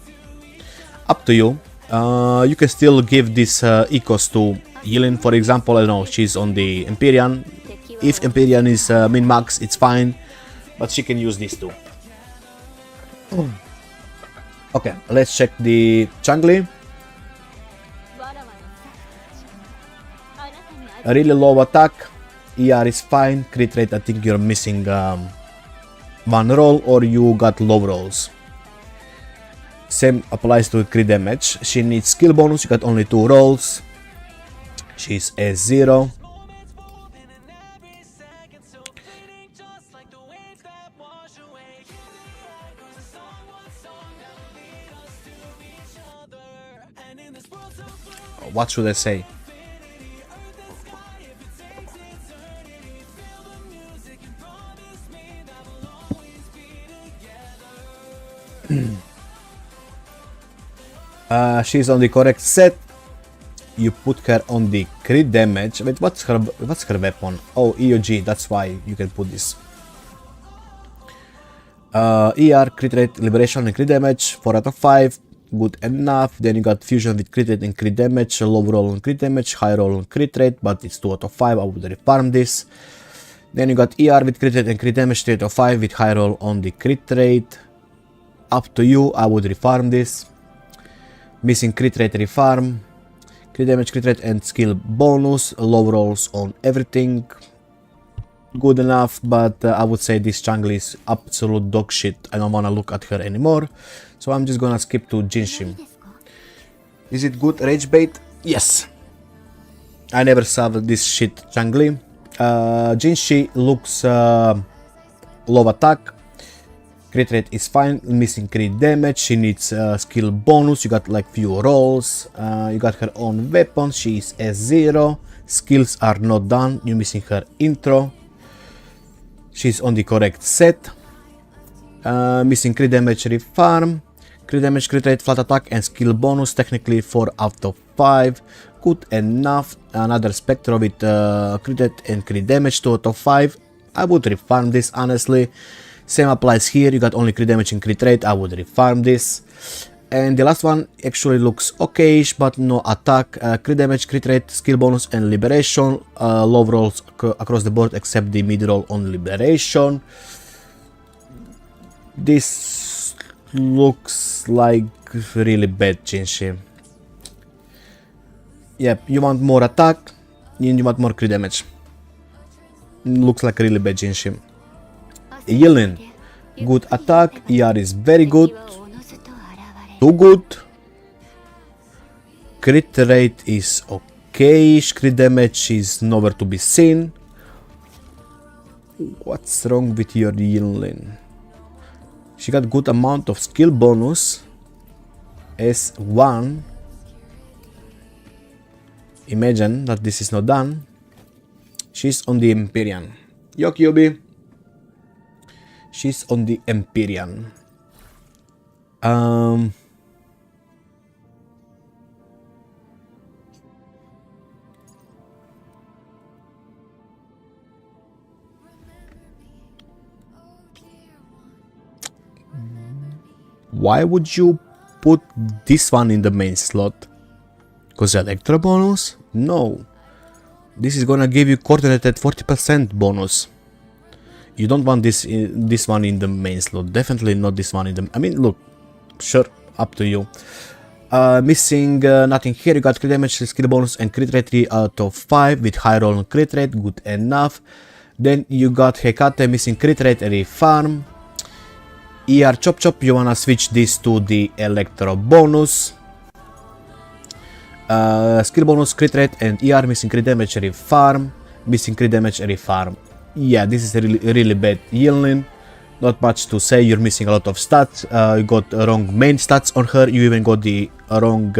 Up to you. You can still give this ecos to Yilin, for example. I don't know, she's on the Empyrean. If Empyrean is min-max, it's fine, but she can use this too. Okay, let's check the Changli. A really low attack, ER is fine, crit rate I think you're missing 1 roll or you got low rolls. Same applies to crit damage. She needs skill bonus, you got only 2 rolls. She's S0. what should I say? She's on the correct set. You put her on the crit damage. Wait, what's her weapon? Oh, EOG, that's why you can put this. ER, crit rate, liberation and crit damage, 4 out of 5, good enough. Then you got fusion with crit rate and crit damage, low roll on crit damage, high roll on crit rate, but it's 2 out of 5, I would refarm this. Then you got ER with crit rate and crit damage, 3 out of 5 with high roll on the crit rate. Up to you, I would refarm this. Missing crit rate, refarm. Crit damage, crit rate and skill bonus, low rolls on everything. Good enough, but I would say this jungle is absolute dog shit. I don't wanna look at her anymore, so I'm just gonna skip to Jinshi. Is it good rage bait? Yes. I never saw this shit jungly. Jinshi looks low attack. Crit rate is fine, missing crit damage, she needs skill bonus, you got like few rolls, you got her own weapon, she is S0, skills are not done, you're missing her intro. She's on the correct set. Missing crit damage, refarm. Crit damage, crit rate, flat attack and skill bonus, technically 4 out of 5. Good enough. Another Spectre with crit rate and crit damage, 2 out of 5. I would refarm this honestly. Same applies here, you got only crit damage and crit rate, I would refarm this. And the last one actually looks okayish, but no attack, crit damage, crit rate, skill bonus and liberation, low rolls across the board except the mid roll on liberation. This looks like really bad Jinshi. Yep, you want more attack and you want more crit damage. Looks like really bad Jinshi. Yilin, good attack, ER is very good. Too good. Crit rate is okay. Crit damage is nowhere to be seen. What's wrong with your Yinlin? She got good amount of skill bonus. S1. Imagine that this is not done. She's on the Empyrean. Yokyubi. She's on the Empyrean. Why would you put this one in the main slot? Because Electro bonus? No. This is gonna give you coordinated 40% bonus. You don't want this one in the main slot. Definitely not this one in the... I mean, look. Sure, up to you. Missing nothing here. You got crit damage, skill bonus and crit rate 3 out of 5 with high roll on crit rate. Good enough. Then you got Hecate, missing crit rate and refarm. ER chop chop, you wanna switch this to the Electro bonus. Skill bonus, crit rate and ER, missing crit damage, refarm. Missing crit damage, refarm. Yeah, this is really bad Yilin. Not much to say, you're missing a lot of stats. You got wrong main stats on her, you even got the wrong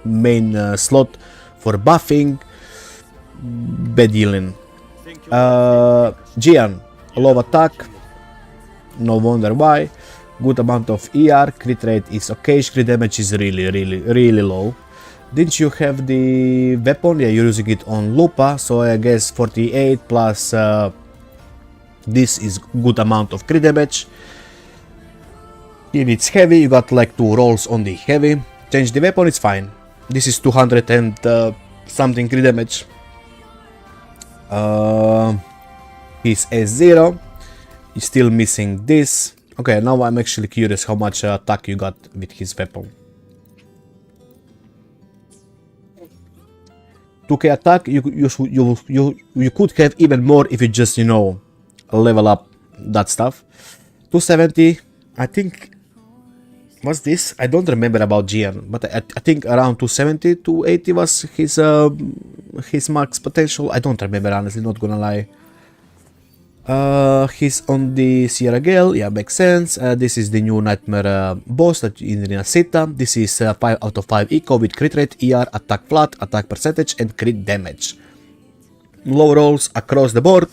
main slot for buffing. Bad Yilin. Gian, low attack. No wonder why. Good amount of ER, crit rate is okay, crit damage is really low. Didn't you have the weapon? Yeah, you're using it on Lupa, so I guess 48 plus this is good amount of crit damage. If it's heavy, you got like 2 rolls on the heavy. Change the weapon, it's fine. This is 200 and something crit damage. He's S0. He's still missing this. Okay, now I'm actually curious how much attack you got with his weapon. 2k attack, you could have even more if you just, you know, level up that stuff. 270, I think, what's this? I don't remember about Gian, but I think around 270, 280 was his max potential. I don't remember, honestly, not gonna lie. He's on the Sierra Gale, yeah, makes sense. This is the new Nightmare boss that in Rinasita. This is 5 out of 5 eco with crit rate, ER, attack flat, attack percentage, and crit damage. Low rolls across the board,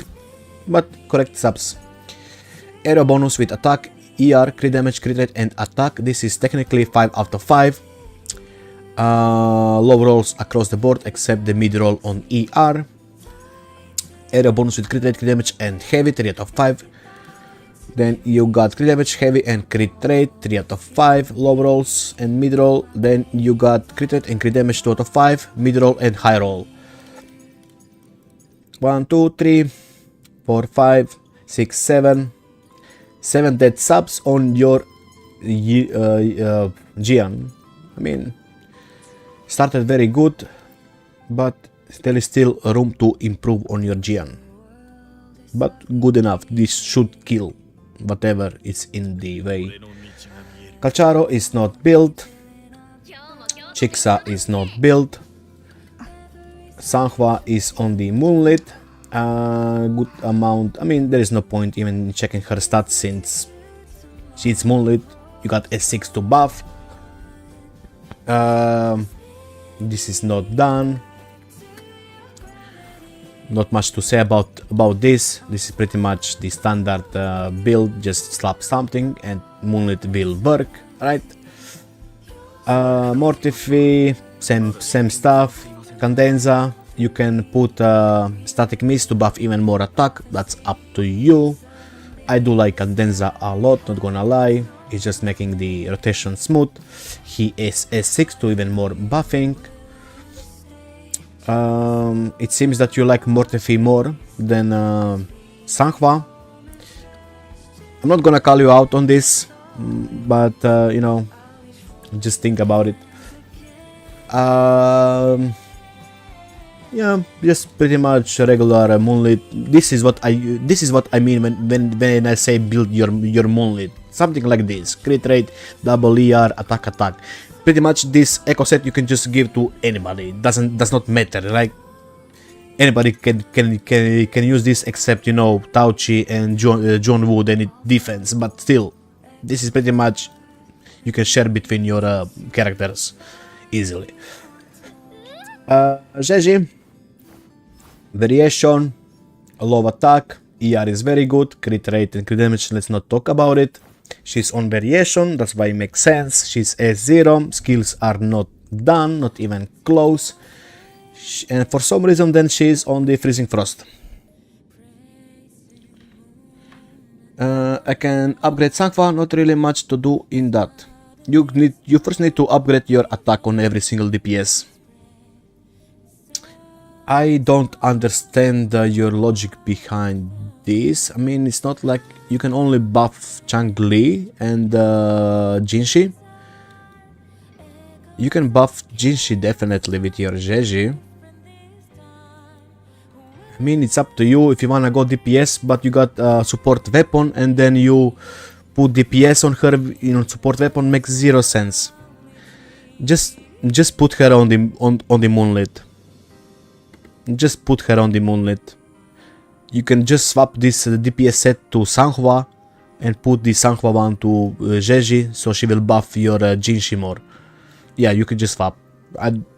but correct subs. Aero bonus with attack, ER, crit damage, crit rate, and attack. This is technically 5 out of 5. Low rolls across the board except the mid roll on ER. Aero bonus with crit rate, crit damage, and heavy, 3 out of 5. Then you got crit damage, heavy, and crit rate, 3 out of 5. Low rolls and mid roll. Then you got crit rate and crit damage, 2 out of 5. Mid roll and high roll. 1, 2, 3, 4, 5, 6, 7. 7 dead subs on your Gian. I mean, started very good, but there is still room to improve on your Gian. But good enough, this should kill whatever is in the way. Calcharo is not built. Chixa is not built. Sanhua is on the Moonlit. Good amount. I mean, there is no point even checking her stats since she's Moonlit. You got S6 to buff. This is not done. Not much to say about this. This is pretty much the standard build. Just slap something and Moonlit will work, right? Mortify, same stuff. Cadenza, you can put static mist to buff even more attack. That's up to you. I do like Cadenza a lot, not gonna lie. It's just making the rotation smooth. He is S6 to even more buffing. It seems that you like Mortify more than Sanhua. I'm not gonna call you out on this, but you know, just think about it. Yeah, just pretty much regular Moonlit. This is what I mean when I say build your Moonlit. Something like this: crit rate, double ER, attack. Pretty much this echo set you can just give to anybody. Does not matter. Like anybody can use this except, you know, Tauchi and John Woo. They need defense, but still, this is pretty much you can share between your characters easily. Jeji, variation, low attack, ER is very good, crit rate and crit damage, let's not talk about it. She's on variation, that's why it makes sense. She's S0, skills are not done, not even close. And for some reason then she's on the Freezing Frost. I can upgrade Sanhua, not really much to do in that. You first need to upgrade your attack on every single DPS. I don't understand your logic behind this. I mean, it's not like you can only buff Changli and Jinshi. You can buff Jinshi definitely with your Jeji. I mean, it's up to you if you wanna go DPS, but you got support weapon and then you put DPS on her, you know, support weapon makes zero sense. Just put her on the Moonlit. Just put her on the Moonlit. You can just swap this DPS set to Sanhua and put the Sanhua one to Jeji, so she will buff your Jinshi more. Yeah, you can just swap.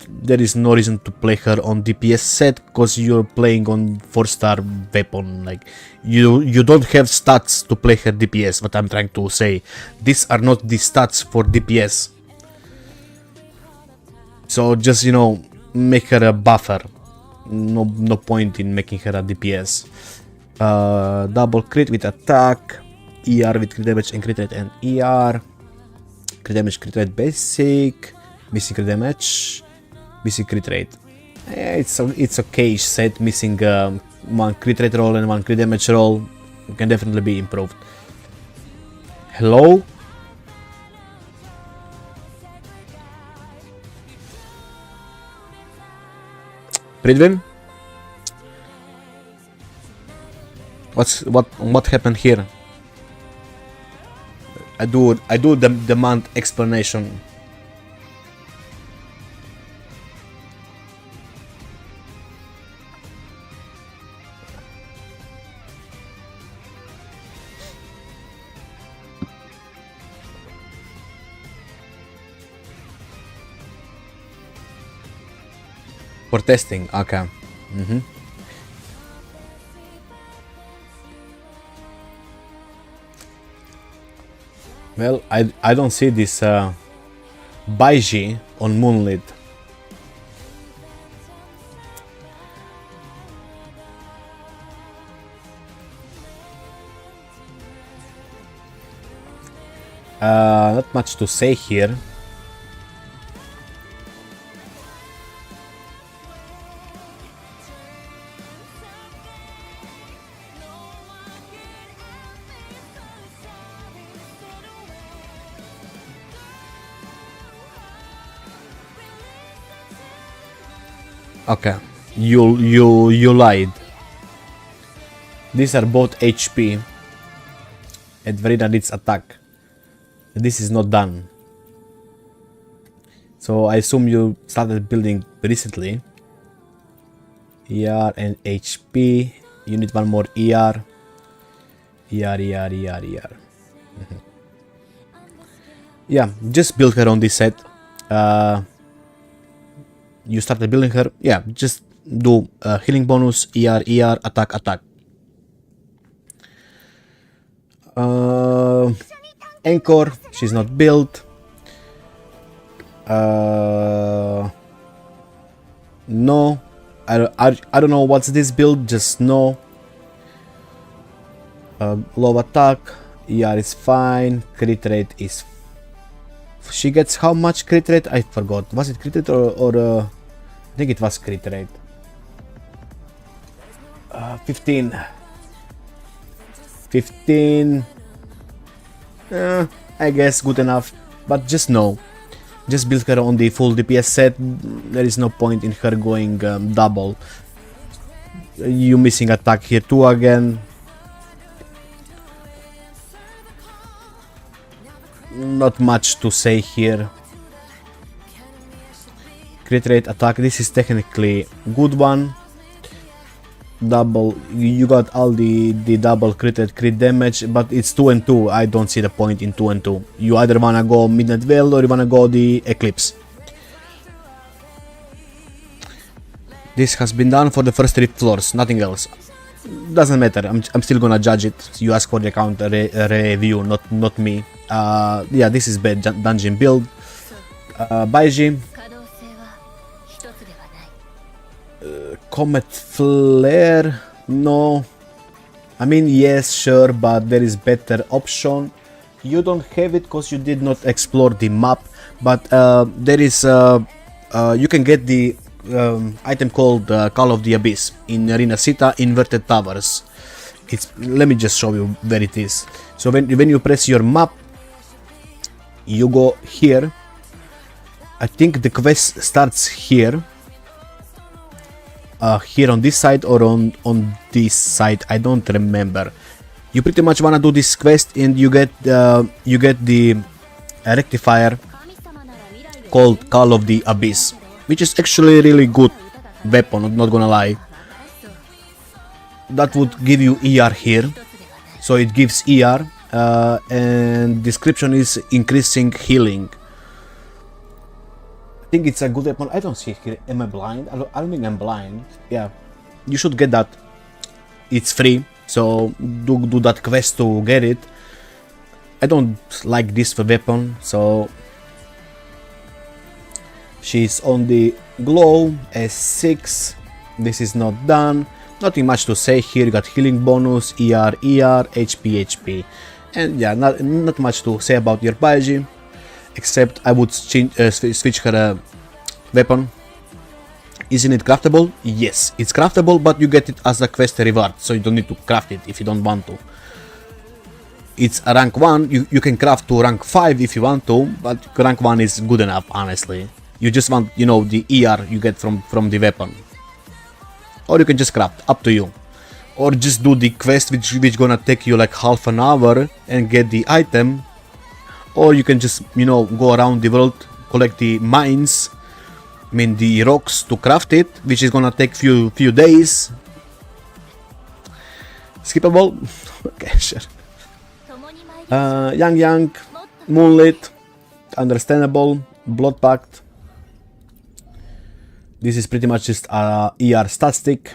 There is no reason to play her on DPS set because you're playing on 4-star weapon. Like you don't have stats to play her DPS. What I'm trying to say, these are not the stats for DPS. So just, you know, make her a buffer. No point in making her a DPS. Double crit with attack, ER with crit damage and crit rate and ER. Crit damage, crit rate basic, missing crit damage, missing crit rate. It's okay set, missing one crit rate roll and one crit damage roll. Can definitely be improved. Hello? Pridwin? What happened here? I do demand explanation. for testing. Okay. Well, I don't see this Baiji on Moonlit. Not much to say here. Okay, you lied. These are both HP. And Verena needs attack. This is not done. So I assume you started building recently. ER and HP. You need one more ER. ER. Yeah, just build her on this set. You started building her. Yeah, just do healing bonus, ER, attack. Anchor, she's not built. No, I don't know what's this build, just no. Low attack, ER is fine, crit rate is... She gets how much crit rate? I forgot. Was it crit rate or I think it was crit rate. 15. I guess good enough, but just no. Just build her on the full DPS set. There is no point in her going double. You missing attack here too again. Not much to say here. Crit rate, attack, this is technically good one. Double, you got all the double crit damage, but it's 2 and 2. I don't see the point in 2 and 2. You either wanna go Midnight Veil or you wanna go the Eclipse. This has been done for the first 3 floors, nothing else. Doesn't matter, I'm still gonna judge it. You ask for the account review, not me. Yeah, this is bad dungeon build. Baiji. Comet Flare, no. I mean, yes, sure, but there is better option. You don't have it because you did not explore the map, but there is you can get the item called Call of the Abyss in Arena Sita Inverted Towers. Let me just show you where it is. So when you press your map, you go here. I think the quest starts here. Here on this side or on this side, I don't remember. You pretty much wanna do this quest and you get the rectifier called Call of the Abyss, which is actually a really good weapon, I'm not gonna lie. That would give you ER here, so it gives ER, and description is increasing healing. I think it's a good weapon. I don't see it here. Am I blind? I don't think I'm blind. Yeah, you should get that. It's free, so do that quest to get it. I don't like this weapon, so she's on the glow S6. This is not done. Nothing much to say here. You got healing bonus, ER, HP, and yeah, not much to say about your Baiji. Except I would switch her weapon. Isn't it craftable? Yes, it's craftable, but you get it as a quest reward, so you don't need to craft it if you don't want to. It's a rank 1, you can craft to rank 5 if you want to, but rank 1 is good enough, honestly. You just want, you know, the ER you get from the weapon. Or you can just craft, up to you. Or just do the quest which gonna take you like half an hour and get the item. Or you can just, you know, go around the world, collect the mines, I mean the rocks to craft it, which is gonna take few days. Skippable? Okay, sure. Yang, Moonlit, understandable, Blood Pact. This is pretty much just a ER stat stick.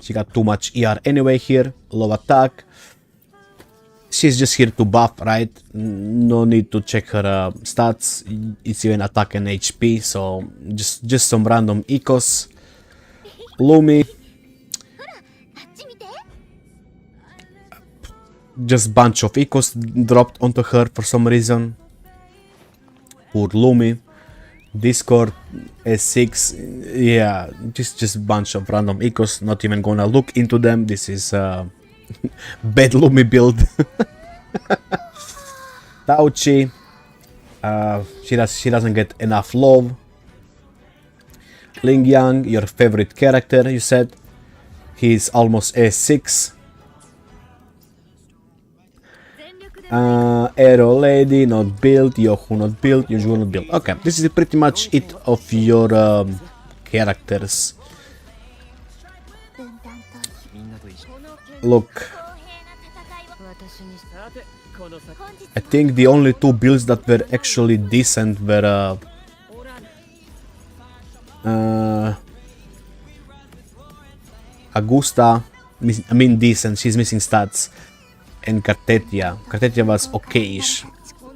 She got too much ER anyway here, low attack. She's just here to buff, right? No need to check her stats. It's even attack and HP, so just some random ecos. Lumi. Just bunch of ecos dropped onto her for some reason. Poor Lumi. Discord S6, yeah, just bunch of random ecos. Not even gonna look into them. This is bad Lumi build. Tauchi, she doesn't get enough love. Ling Yang, your favorite character, you said. He's almost S6. Arrow Lady not built, Yohu not built, Usual not built. Okay, this is pretty much it of your characters. Look, I think the only two builds that were actually decent were Augusta, I mean decent, she's missing stats, and Cartetia. Cartetia was okayish.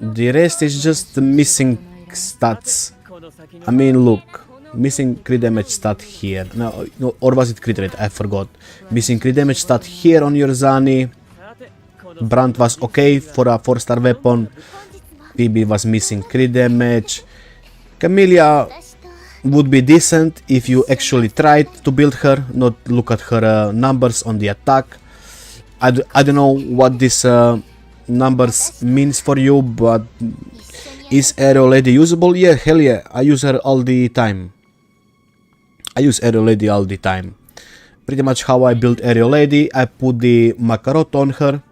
The rest is just missing stats. I mean, look, missing crit damage stat here. No, or was it crit rate? I forgot. Missing crit damage stat here on your Zani. Brand was okay for a 4-star weapon. PB was missing crit damage. Camellia would be decent if you actually tried to build her, not look at her numbers on the attack. I don't know what this numbers means for you, but is Arrow Lady usable? Yeah, hell yeah, I use her all the time. I use Arrow Lady all the time. Pretty much how I build Arrow Lady, I put the Makaroto on her.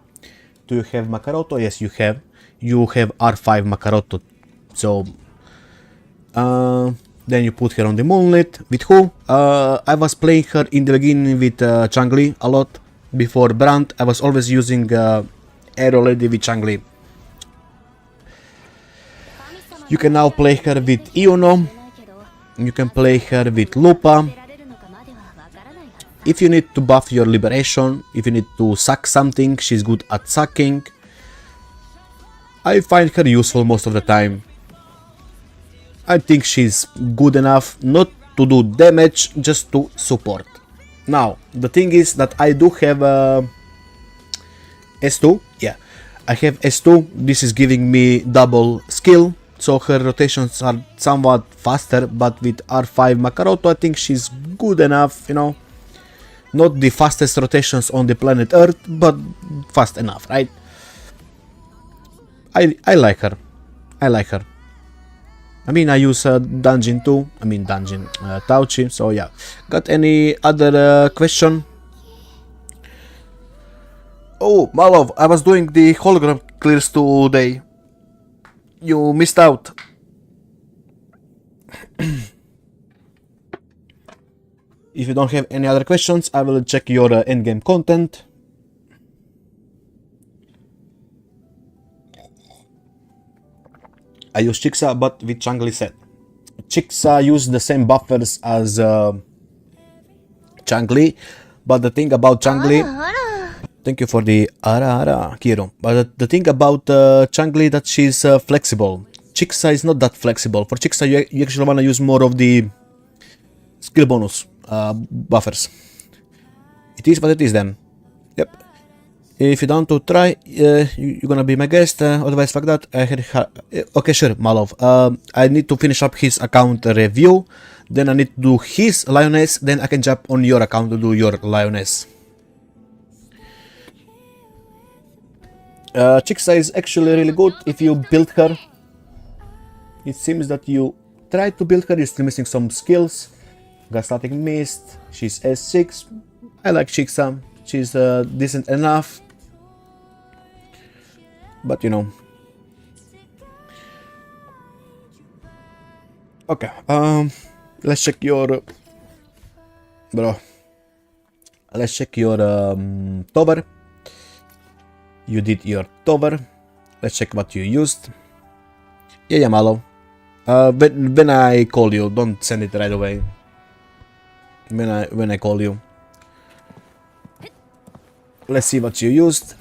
Do you have Makaroto? Yes, you have. You have R5 Makaroto. So, then you put her on the Moonlit. With who? I was playing her in the beginning with Changli a lot. Before Brand, I was always using Arrow Lady with Changli. You can now play her with Iono. You can play her with Lupa. If you need to buff your Liberation, if you need to suck something, she's good at sucking. I find her useful most of the time. I think she's good enough not to do damage, just to support. Now, the thing is that I do have S2, yeah, I have S2, this is giving me double skill, so her rotations are somewhat faster, but with R5 Makaroto I think she's good enough, you know, not the fastest rotations on the planet Earth, but fast enough, right? I like her, I like her. I mean, I use Dungeon too, I mean Dungeon, Tauchi, so yeah. Got any other question? Oh, Malov, I was doing the hologram clears today. You missed out. If you don't have any other questions, I will check your endgame content. I use Chixa, but with Changli set. Chixa used the same buffers as Changli, but the thing about Changli... Thank you for the ara Kiro. But the thing about Changli that she's flexible. Chixa is not that flexible. For Chixa you actually wanna use more of the skill bonus buffers. It is what it is then. Yep. If you don't to try, you're gonna be my guest, otherwise fuck that. Okay, sure, Malov. I need to finish up his account review, then I need to do his Lioness, then I can jump on your account to do your Lioness. Chixa is actually really good if you build her. It seems that you tried to build her, you're still missing some skills. Got Static Mist, she's S6. I like Chixa, she's decent enough. But you know. Okay, let's check your... Bro. Let's check your Tover. You did your Tover. Let's check what you used. Yeah, Malo. When I call you, don't send it right away. when I call you. Let's see what you used.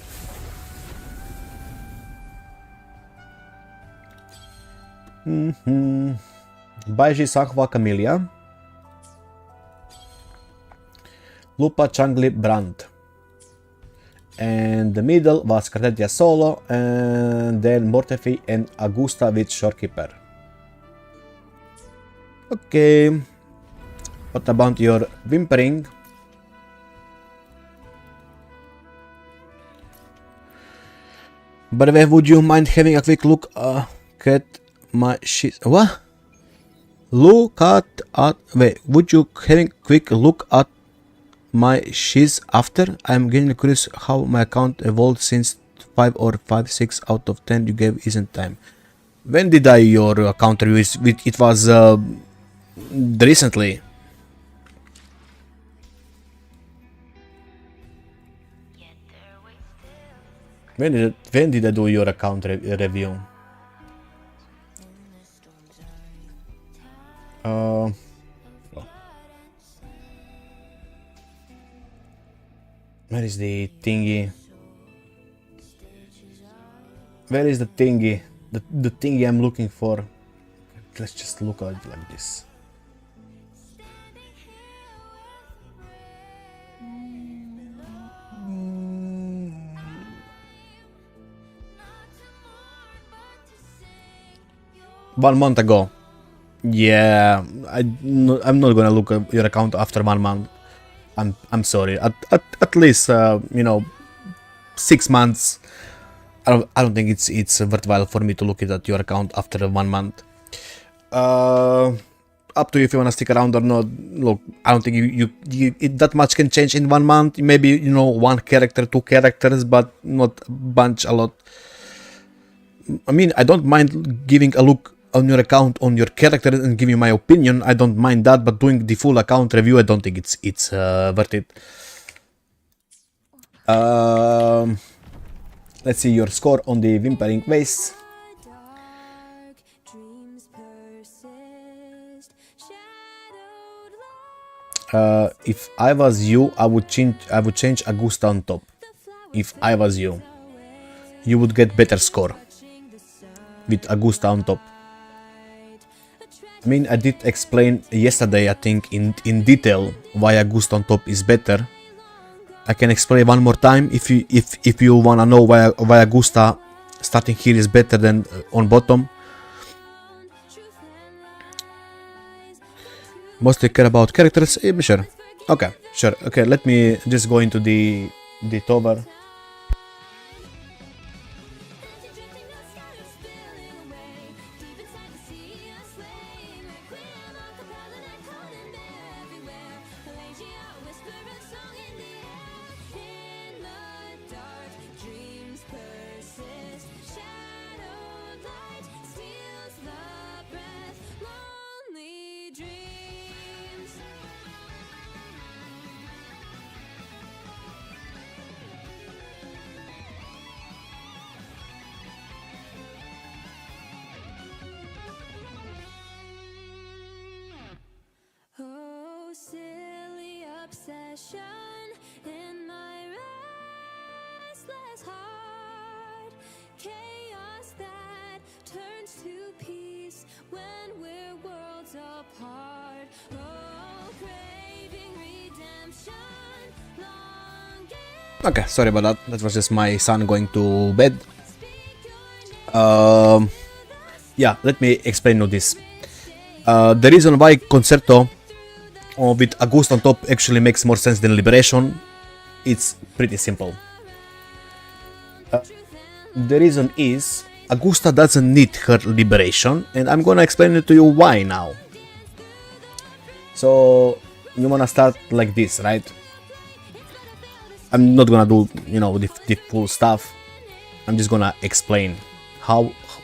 Baiji Sakwa Camellia. Lupa Changli Brand. And the middle was Cartetia Solo, and then Mortefi and Augusta with Shorekeeper. Okay. What about your Whimpering? By the way, would you mind having a quick look at my shit? What? Look at wait, would you having a quick look at my shiz after? I'm getting curious how my account evolved since 5 or 5, 6 out of 10 you gave isn't time. When did I your account review? It was recently. When did I do your account review? Where is the thingy? Where is the thingy? The thingy I'm looking for. Let's just look at it like this. One month ago. Yeah, I'm not gonna look at your account after 1 month. I'm sorry. At least you know, 6 months. I don't think it's worthwhile for me to look at your account after 1 month. Up to you if you wanna stick around or not. Look, I don't think that much can change in 1 month. Maybe, you know, 1 character, 2 characters, but not a lot. I mean, I don't mind giving a look on your account, on your character, and giving my opinion. I don't mind that, but doing the full account review, I don't think it's worth it. Let's see your score on the Whimpering Vase. If I was you, I would change Augusta on top. If I was you, you would get better score with Augusta on top. I mean, I did explain yesterday, I think, in detail why Augusta on top is better. I can explain one more time if you wanna know why Augusta starting here is better than on bottom. Mostly care about characters. Sure. Okay, sure. Okay, let me just go into the tower. In my restless heart, chaos that turns to peace when we're worlds apart. Oh, craving redemption, longing. Okay, sorry about that. That was just my son going to bed. Yeah, let me explain you this. The reason why Concerto with Augusta on top actually makes more sense than Liberation, it's pretty simple. The reason is Augusta doesn't need her Liberation, and I'm gonna explain it to you why now. So you wanna start like this, right? I'm not gonna do, you know, the full stuff. I'm just gonna explain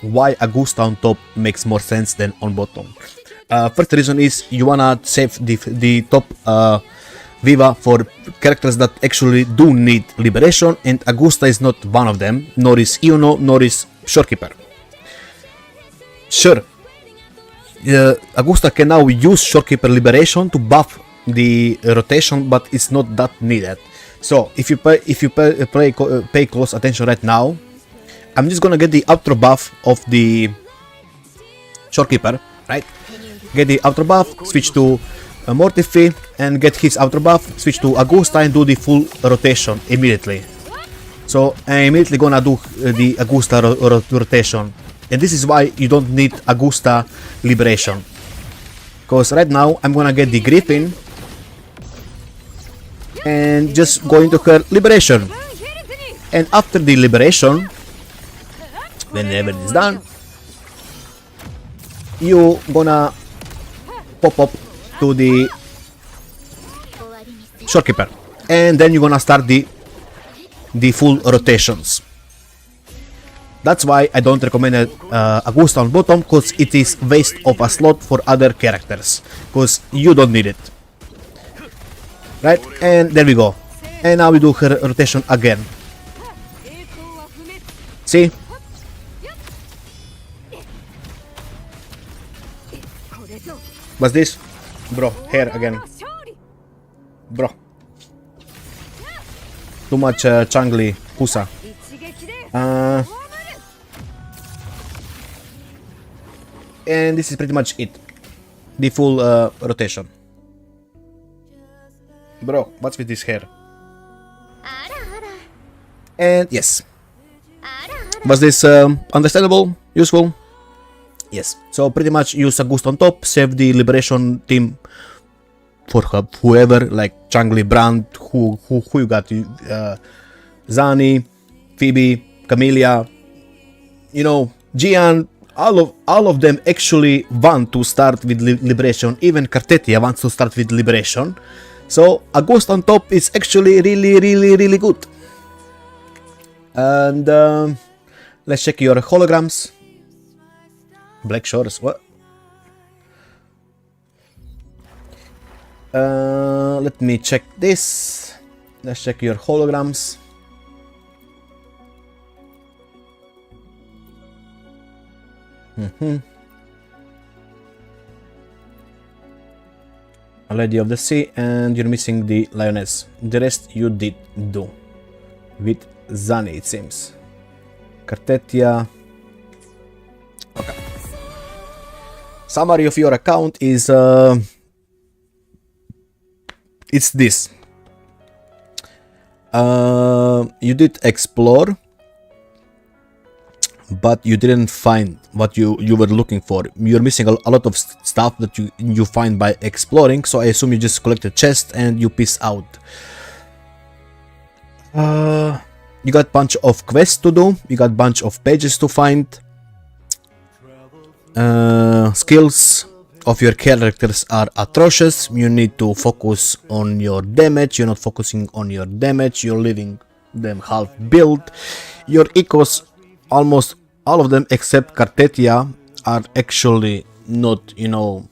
why Augusta on top makes more sense than on bottom. First reason is you wanna save the top Viva for characters that actually do need Liberation, and Augusta is not one of them, nor is Iono, nor is Shorekeeper. Sure, Augusta can now use Shorekeeper Liberation to buff the rotation, but it's not that needed. So if you pay close attention right now, I'm just gonna get the outro buff of the Shorekeeper, right? Get the outro buff, switch to Mortifi, and get his outro buff, switch to Augusta, and do the full rotation immediately. So I'm immediately gonna do the Augusta rotation, and this is why you don't need Augusta Liberation, because right now I'm gonna get the Griffin and just go into her Liberation, and after the Liberation, whenever it's done, you gonna pop up to the Shorekeeper, and then you're gonna start the full rotations. That's why I don't recommend Augusta on bottom, because it is waste of a slot for other characters, because you don't need it. Right, and there we go. And now we do her rotation again. See? What's this? Bro, hair again. Bro. Too much Changli Pusa. And this is pretty much it. The full rotation. Bro, what's with this hair? And yes. Was this understandable? Useful? Yes. So pretty much use Augusta on top, save the Liberation team for whoever, like Changli, Brand, who you got? Zani, Phoebe, Camellia, you know, Gian. All of them actually want to start with Liberation. Even Cartetia wants to start with Liberation. So Augusta on top is actually really good. And let's check your holograms. Black Shores, what? Let me check this. Let's check your holograms. A Lady of the Sea, and you're missing the Lioness. The rest you did do. With Zani, it seems. Cartetia. Okay. Summary of your account is it's this. You did explore, but you didn't find what you were looking for. You're missing a lot of stuff that you find by exploring, so I assume you just collect a chest and you peace out. You got bunch of quests to do, you got bunch of pages to find. Skills of your characters are atrocious. You need to focus on your damage. You're not focusing on your damage, you're leaving them half built. Your ecos, almost all of them except Cartetia, are actually not, you know,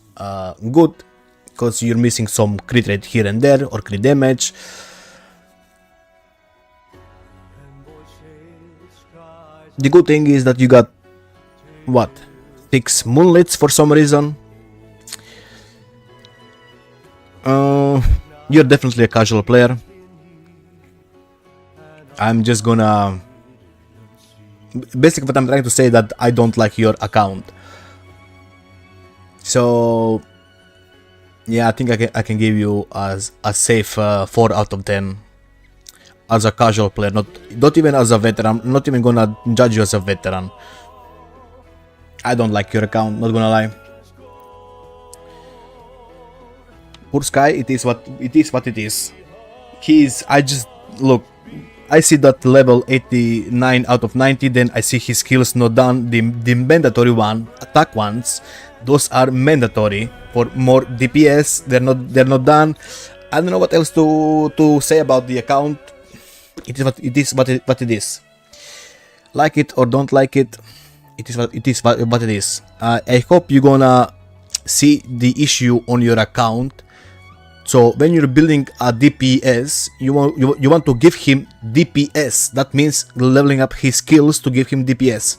good, because you're missing some crit rate here and there, or crit damage. The good thing is that you got, what, 6 moonlets for some reason. You're definitely a casual player. I'm just gonna... Basically what I'm trying to say that I don't like your account. So... yeah, I think I can give you as a safe 4 out of 10. As a casual player, not even as a veteran. I'm not even gonna judge you as a veteran. I don't like your account, not gonna lie. Poor Sky, it is what it is. Look, I see that level 89 out of 90, then I see his skills not done. The mandatory attack ones, those are mandatory for more DPS. They're not done. I don't know what else to say about the account. It is what it is. Like it or don't like it, it is what it is. I hope you're gonna see the issue on your account. So when you're building a DPS, you want to give him DPS. That means leveling up his skills to give him DPS.